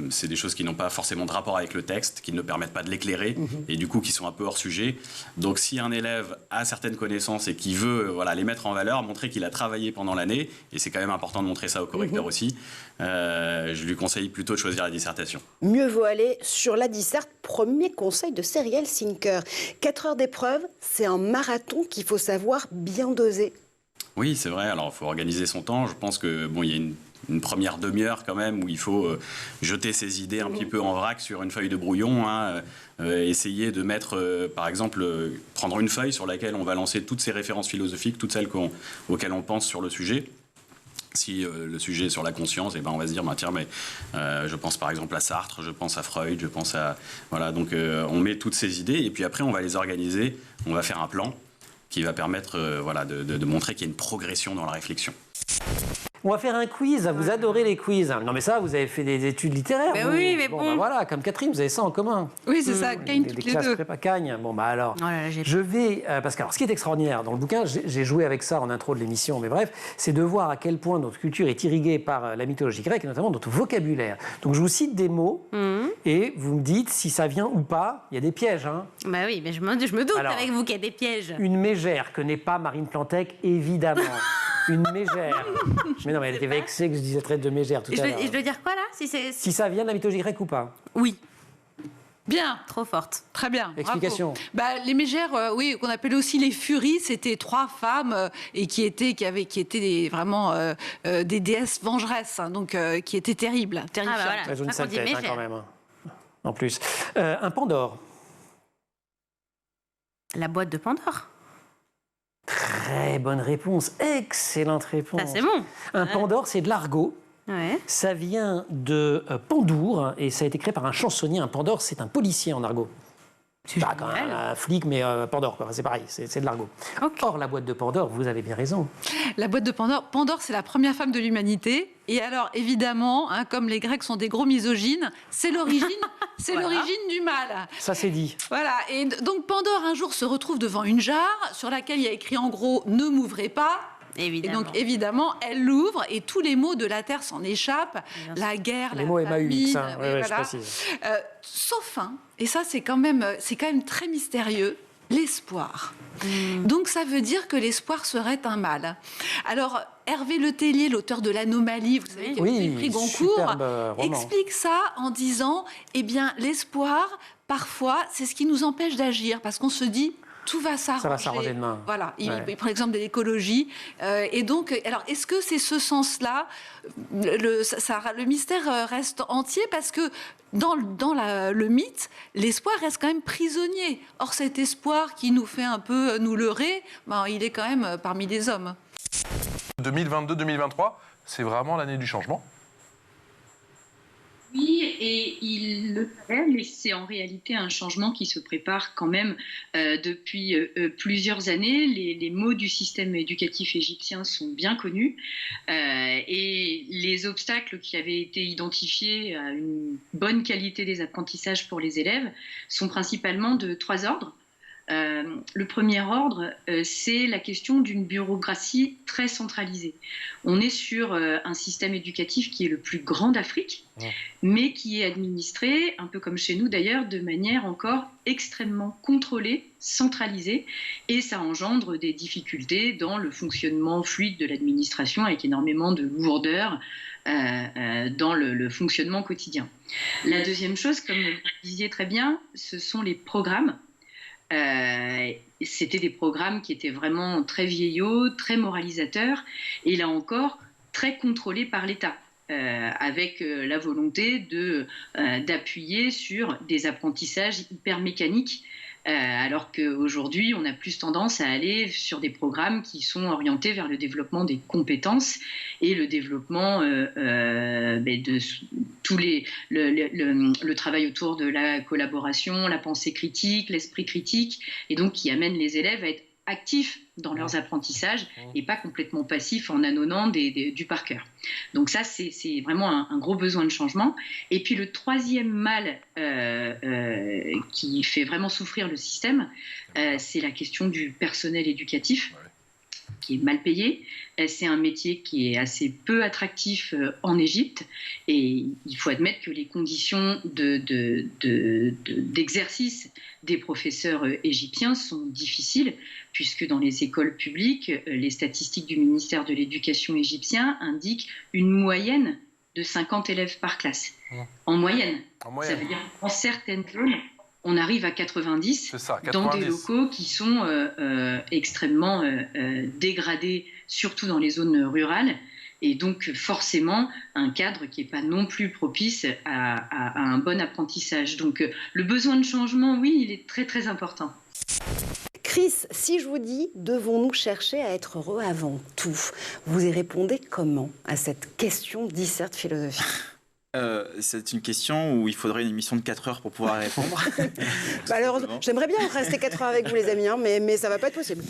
c'est des choses qui n'ont pas forcément de rapport avec le texte, qui ne permettent pas de l'éclairer, et du coup qui sont un peu hors sujet. Donc si un élève a certaines connaissances et qui veut les mettre en valeur, montrer qu'il a travaillé pendant l'année, et c'est quand même important de montrer ça au correcteur aussi, je lui conseille plutôt de choisir la dissertation. Mieux vaut aller sur la disserte. Premier conseil de Serial Thinker. 4 heures d'épreuve, c'est un marathon qu'il faut savoir bien doser. Oui, c'est vrai. Alors il faut organiser son temps. Je pense que il y a une première demi-heure quand même où il faut jeter ses idées un petit peu en vrac sur une feuille de brouillon, essayer de mettre, par exemple, prendre une feuille sur laquelle on va lancer toutes ces références philosophiques, toutes celles auxquelles on pense sur le sujet. Si le sujet est sur la conscience, on va se dire, je pense par exemple à Sartre, je pense à Freud, je pense à... Voilà, donc on met toutes ces idées et puis après on va les organiser, on va faire un plan qui va permettre de montrer qu'il y a une progression dans la réflexion. On va faire un quiz. Vous adorez les quiz. Non, mais ça, vous avez fait des études littéraires. Mais vous. Oui, mais bon. Voilà, comme Catherine, vous avez ça en commun. Oui, c'est ça. Cagne toutes les deux. Prépa Cagne. Bon, bah alors, je vais... parce que ce qui est extraordinaire dans le bouquin, j'ai joué avec ça en intro de l'émission, mais bref, c'est de voir à quel point notre culture est irriguée par la mythologie grecque et notamment notre vocabulaire. Donc, je vous cite des mots et vous me dites si ça vient ou pas. Il y a des pièges, hein. Bah oui, mais je me doute avec vous qu'il y a des pièges. Une mégère que n'est pas Marine Plantec, évidemment. Une mégère. Mais non, mais elle était vexée que je disais traite de mégère tout à l'heure. Et je dois dire quoi là si ça vient de la mythologie grecque ou pas? Oui. Bien. Trop forte. Très bien. Explication. Les mégères, qu'on appelait aussi les furies, c'était 3 femmes et qui étaient vraiment des déesses vengeresses, donc qui étaient terribles, terrifiantes. Elles ont une sale tête quand même. En plus. Un Pandore. La boîte de Pandore. Très bonne réponse, excellente réponse. Ça, c'est bon. Un Pandore, c'est de l'argot. Ouais. Ça vient de Pandour et ça a été créé par un chansonnier. Un Pandore, c'est un policier en argot. Pas quand même un flic, mais Pandore, c'est pareil, c'est de l'argot. Okay. Or, la boîte de Pandore, vous avez bien raison. La boîte de Pandore, c'est la première femme de l'humanité. Et alors, évidemment, comme les Grecs sont des gros misogynes, c'est l'origine du mal. Ça, c'est dit. Voilà. Et donc, Pandore, un jour, se retrouve devant une jarre sur laquelle il y a écrit, en gros, « Ne m'ouvrez pas ». Évidemment. Et donc, évidemment, elle l'ouvre et tous les mots de la Terre s'en échappent. La guerre, les mots famine, MAUX, voilà. je précise. Sauf un, et ça c'est quand même très mystérieux, l'espoir. Donc ça veut dire que l'espoir serait un mal. Alors Hervé Letellier, l'auteur de l'Anomalie, vous savez, qui a eu le prix Goncourt, explique ça en disant, eh bien l'espoir, parfois, c'est ce qui nous empêche d'agir, parce qu'on se dit, tout va s'arranger. Ça va s'arranger demain. Voilà. Il prend l'exemple de l'écologie. Et donc, alors, est-ce que c'est ce sens-là le mystère reste entier parce que dans le mythe, l'espoir reste quand même prisonnier. Or, cet espoir qui nous fait un peu nous leurrer, il est quand même parmi les hommes. 2022-2023, c'est vraiment l'année du changement. Oui, et il le fait, mais c'est en réalité un changement qui se prépare quand même depuis plusieurs années. Les maux du système éducatif égyptien sont bien connus et les obstacles qui avaient été identifiés à une bonne qualité des apprentissages pour les élèves sont principalement de 3 ordres. Le premier ordre, c'est la question d'une bureaucratie très centralisée. On est sur un système éducatif qui est le plus grand d'Afrique, mais qui est administré, un peu comme chez nous d'ailleurs, de manière encore extrêmement contrôlée, centralisée, et ça engendre des difficultés dans le fonctionnement fluide de l'administration avec énormément de lourdeur dans le fonctionnement quotidien. La deuxième chose, comme vous le disiez très bien, ce sont les programmes. C'était des programmes qui étaient vraiment très vieillots, très moralisateurs, et là encore, très contrôlés par l'État, avec la volonté d'appuyer sur des apprentissages hyper mécaniques, alors qu'aujourd'hui, on a plus tendance à aller sur des programmes qui sont orientés vers le développement des compétences et le développement de tous le travail autour de la collaboration, la pensée critique, l'esprit critique, et donc qui amène les élèves à être actifs dans leurs apprentissages et pas complètement passifs en ânonnant du par cœur. Donc ça, c'est vraiment un gros besoin de changement. Et puis le troisième mal qui fait vraiment souffrir le système, c'est la question du personnel éducatif, qui est mal payé. C'est un métier qui est assez peu attractif en Égypte, et il faut admettre que les conditions d'exercice des professeurs égyptiens sont difficiles, puisque dans les écoles publiques, les statistiques du ministère de l'Éducation égyptien indiquent une moyenne de 50 élèves par classe. En moyenne. Ça veut dire qu'en certaines zones, on arrive à 90, dans des locaux qui sont extrêmement dégradés, surtout dans les zones rurales, et donc forcément un cadre qui n'est pas non plus propice à un bon apprentissage. Donc le besoin de changement, oui, il est très très important. Chris, si je vous dis « devons-nous chercher à être heureux avant tout », vous y répondez comment à cette question disserte philosophique? C'est une question où il faudrait une émission de 4 heures pour pouvoir répondre. Alors, j'aimerais bien rester 4 heures avec vous les amis, hein, mais ça ne va pas être possible.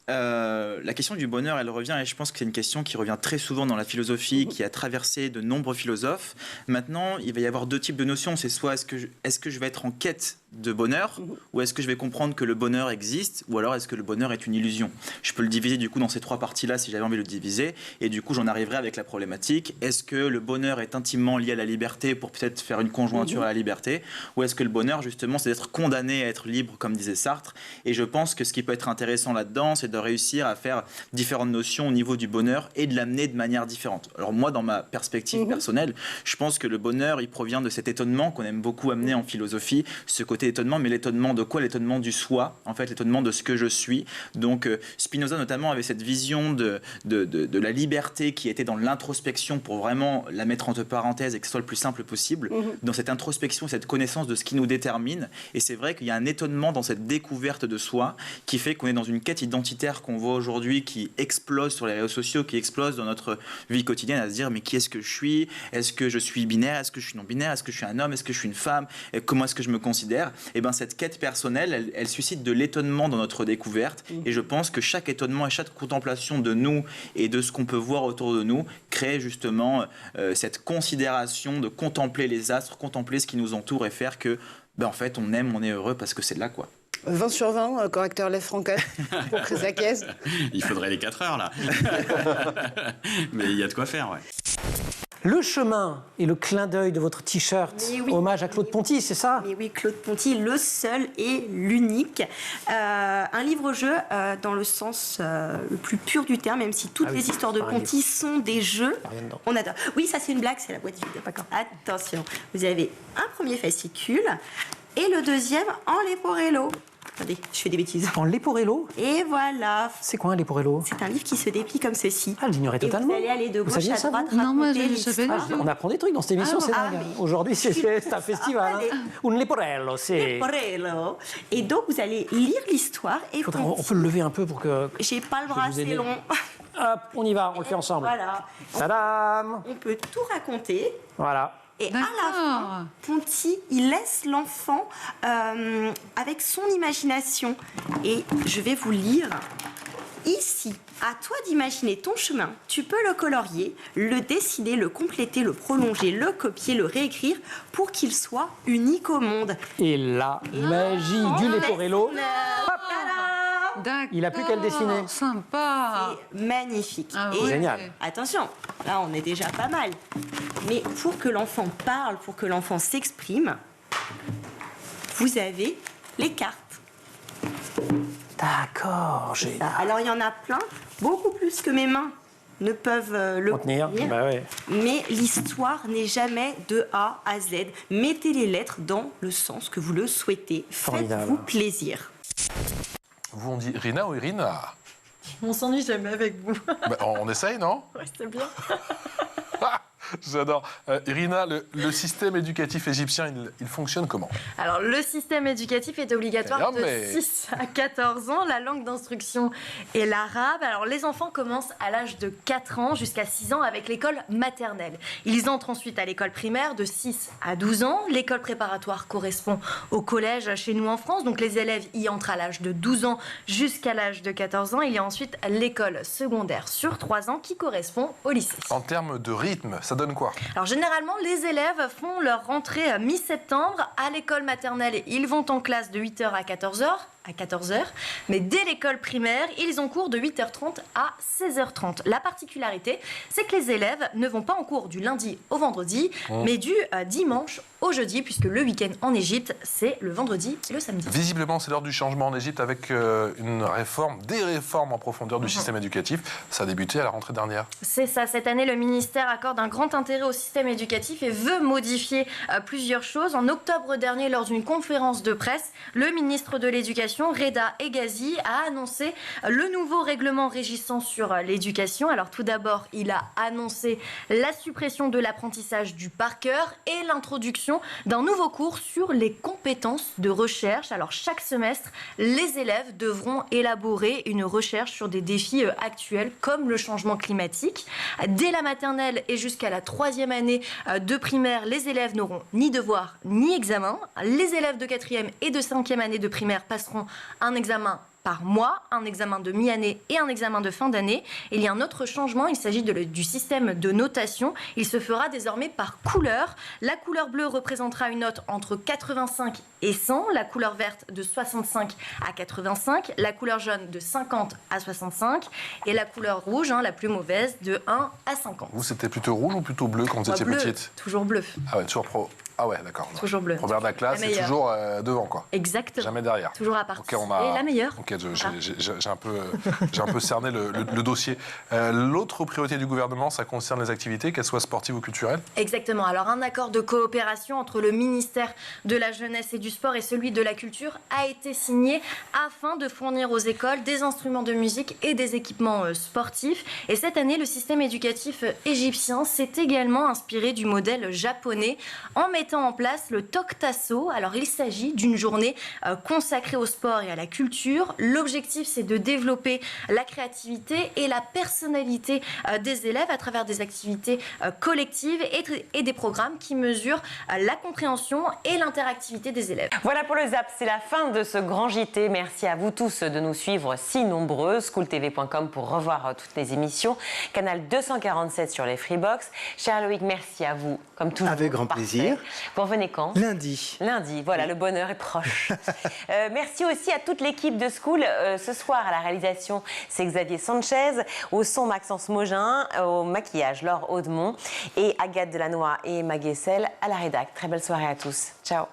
La question du bonheur, elle revient, et je pense que c'est une question qui revient très souvent dans la philosophie, qui a traversé de nombreux philosophes. Maintenant, il va y avoir 2 types de notions. C'est soit est-ce que je vais être en quête de bonheur, ou est-ce que je vais comprendre que le bonheur existe, ou alors est-ce que le bonheur est une illusion? Je peux le diviser du coup dans ces 3 parties-là si j'avais envie de le diviser, et du coup j'en arriverai avec la problématique. Est-ce que le bonheur est intimement lié à la liberté pour peut-être faire une conjointure à la liberté, ou est-ce que le bonheur justement c'est d'être condamné à être libre comme disait Sartre? Et je pense que ce qui peut être intéressant là-dedans, c'est de réussir à faire différentes notions au niveau du bonheur et de l'amener de manière différente. Alors moi, dans ma perspective personnelle, je pense que le bonheur, il provient de cet étonnement qu'on aime beaucoup amener en philosophie, ce côté étonnement, mais l'étonnement de quoi? L'étonnement du soi, en fait, l'étonnement de ce que je suis. Donc Spinoza notamment avait cette vision de la liberté qui était dans l'introspection pour vraiment la mettre entre parenthèses et que ce soit le plus simple possible, dans cette introspection, cette connaissance de ce qui nous détermine. Et c'est vrai qu'il y a un étonnement dans cette découverte de soi qui fait qu'on est dans une quête identitaire qu'on voit aujourd'hui qui explose sur les réseaux sociaux, qui explose dans notre vie quotidienne, à se dire mais qui est-ce que je suis? Est-ce que je suis binaire? Est-ce que je suis non binaire? Est-ce que je suis un homme? Est-ce que je suis une femme? Et comment est-ce que je me considère? Et bien cette quête personnelle, elle suscite de l'étonnement dans notre découverte, et je pense que chaque étonnement et chaque contemplation de nous et de ce qu'on peut voir autour de nous crée justement cette considération de contempler les astres, contempler ce qui nous entoure et faire que en fait on aime, on est heureux parce que c'est là quoi. 20 sur 20, correcteur lève Franken pour Chris Hackes. Il faudrait les 4 heures, là. Mais il y a de quoi faire, ouais. Le chemin et le clin d'œil de votre t-shirt, hommage à Claude Ponty, c'est ça? Mais oui, Claude Ponty, le seul et l'unique. Un livre-jeu dans le sens le plus pur du terme, même si toutes les histoires de Ponty sont des jeux. On adore. Oui, ça c'est une blague, c'est la boîte vide. Attention, vous avez un premier fascicule et le deuxième en Leporello. Attendez, je fais des bêtises. En Leporello? Et voilà. C'est quoi un Leporello? C'est un livre qui se déplie comme ceci. Ah, je l'ignorais totalement. Et vous allez aller de gauche à droite. Non, moi je savais pas. On apprend des trucs dans cette émission, c'est dingue. Aujourd'hui, c'est un festival. Un Leporello, c'est... Leporello. Et donc, vous allez lire l'histoire. Et on peut le lever un peu pour que... J'ai pas le bras, c'est long. Hop, on y va, on le fait ensemble. Voilà. Tadam! On peut tout raconter. Voilà. Et à la fin, Ponty, il laisse l'enfant avec son imagination. Et je vais vous lire. Ici, à toi d'imaginer ton chemin. Tu peux le colorier, le dessiner, le compléter, le prolonger, le copier, le réécrire pour qu'il soit unique au monde. Et la magie du Leporello. Il n'a plus qu'à le dessiner. Sympa. C'est magnifique. Et génial. Attention, là on est déjà pas mal. Mais pour que l'enfant parle, pour que l'enfant s'exprime, vous avez les cartes. D'accord. Alors il y en a plein, beaucoup plus que mes mains ne peuvent le contenir. Bah ouais. Mais l'histoire n'est jamais de A à Z. Mettez les lettres dans le sens que vous le souhaitez. Faites-vous plaisir. Vous, on dit Irina ou Irina? On s'ennuie jamais avec vous. Bah, on essaye, non? Ouais, c'est bien. J'adore. Irina, le système éducatif égyptien, il fonctionne comment? Alors, le système éducatif est obligatoire de 6 à 14 ans. La langue d'instruction est l'arabe. Alors, les enfants commencent à l'âge de 4 ans jusqu'à 6 ans avec l'école maternelle. Ils entrent ensuite à l'école primaire de 6 à 12 ans. L'école préparatoire correspond au collège chez nous en France. Donc, les élèves y entrent à l'âge de 12 ans jusqu'à l'âge de 14 ans. Il y a ensuite l'école secondaire sur 3 ans qui correspond au lycée. En termes de rythme, ça donne quoi? Alors généralement, les élèves font leur rentrée à mi-septembre. À l'école maternelle, ils vont en classe de 8h à 14h. Mais dès l'école primaire, ils ont cours de 8h30 à 16h30. La particularité, c'est que les élèves ne vont pas en cours du lundi au vendredi, mais du dimanche au jeudi, puisque le week-end en Égypte, c'est le vendredi et le samedi. Visiblement, c'est l'heure du changement en Égypte avec des réformes en profondeur du système éducatif. Ça a débuté à la rentrée dernière. C'est ça. Cette année, le ministère accorde un grand intérêt au système éducatif et veut modifier plusieurs choses. En octobre dernier, lors d'une conférence de presse, le ministre de l'Éducation, Reda Egazi, a annoncé le nouveau règlement régissant sur l'éducation. Alors tout d'abord, il a annoncé la suppression de l'apprentissage du par cœur et l'introduction d'un nouveau cours sur les compétences de recherche. Alors chaque semestre, les élèves devront élaborer une recherche sur des défis actuels comme le changement climatique. Dès la maternelle et jusqu'à la 3e année de primaire, les élèves n'auront ni devoir ni examen. Les élèves de 4e et de 5e année de primaire passeront un examen par mois, un examen de mi-année et un examen de fin d'année. Il y a un autre changement, il s'agit du système de notation. Il se fera désormais par couleur. La couleur bleue représentera une note entre 85 et 100, la couleur verte de 65 à 85, la couleur jaune de 50 à 65 et la couleur rouge, la plus mauvaise, de 1 à 50. Vous, c'était plutôt rouge ou plutôt bleu quand vous étiez petite? Toujours bleu. Ah ouais, toujours pro. Ah ouais, d'accord. Toujours bleu. Première de la classe, c'est toujours devant, quoi. Exactement. Jamais derrière. Toujours à partir. Et la meilleure. Ok, j'ai un peu cerné le dossier. L'autre priorité du gouvernement, ça concerne les activités, qu'elles soient sportives ou culturelles? Exactement. Alors, un accord de coopération entre le ministère de la Jeunesse et du Sport et celui de la Culture a été signé afin de fournir aux écoles des instruments de musique et des équipements sportifs. Et cette année, le système éducatif égyptien s'est également inspiré du modèle japonais en mettant en place le Toktaso. Alors, il s'agit d'une journée consacrée au sport et à la culture. L'objectif, c'est de développer la créativité et la personnalité des élèves à travers des activités collectives et des programmes qui mesurent la compréhension et l'interactivité des élèves. Voilà pour le ZAP, c'est la fin de ce grand JT. Merci à vous tous de nous suivre si nombreux. SchoolTV.com pour revoir toutes les émissions. Canal 247 sur les Freebox. Cher Loïc, merci à vous, comme toujours. Avec grand plaisir. Vous revenez quand? Lundi. Lundi, voilà, le bonheur est proche. Merci aussi à toute l'équipe de School. Ce soir, à la réalisation, c'est Xavier Sanchez, au son Maxence Mogin, au maquillage Laure Audemont et Agathe Delannoy et Maguessel à la rédac. Très belle soirée à tous. Ciao.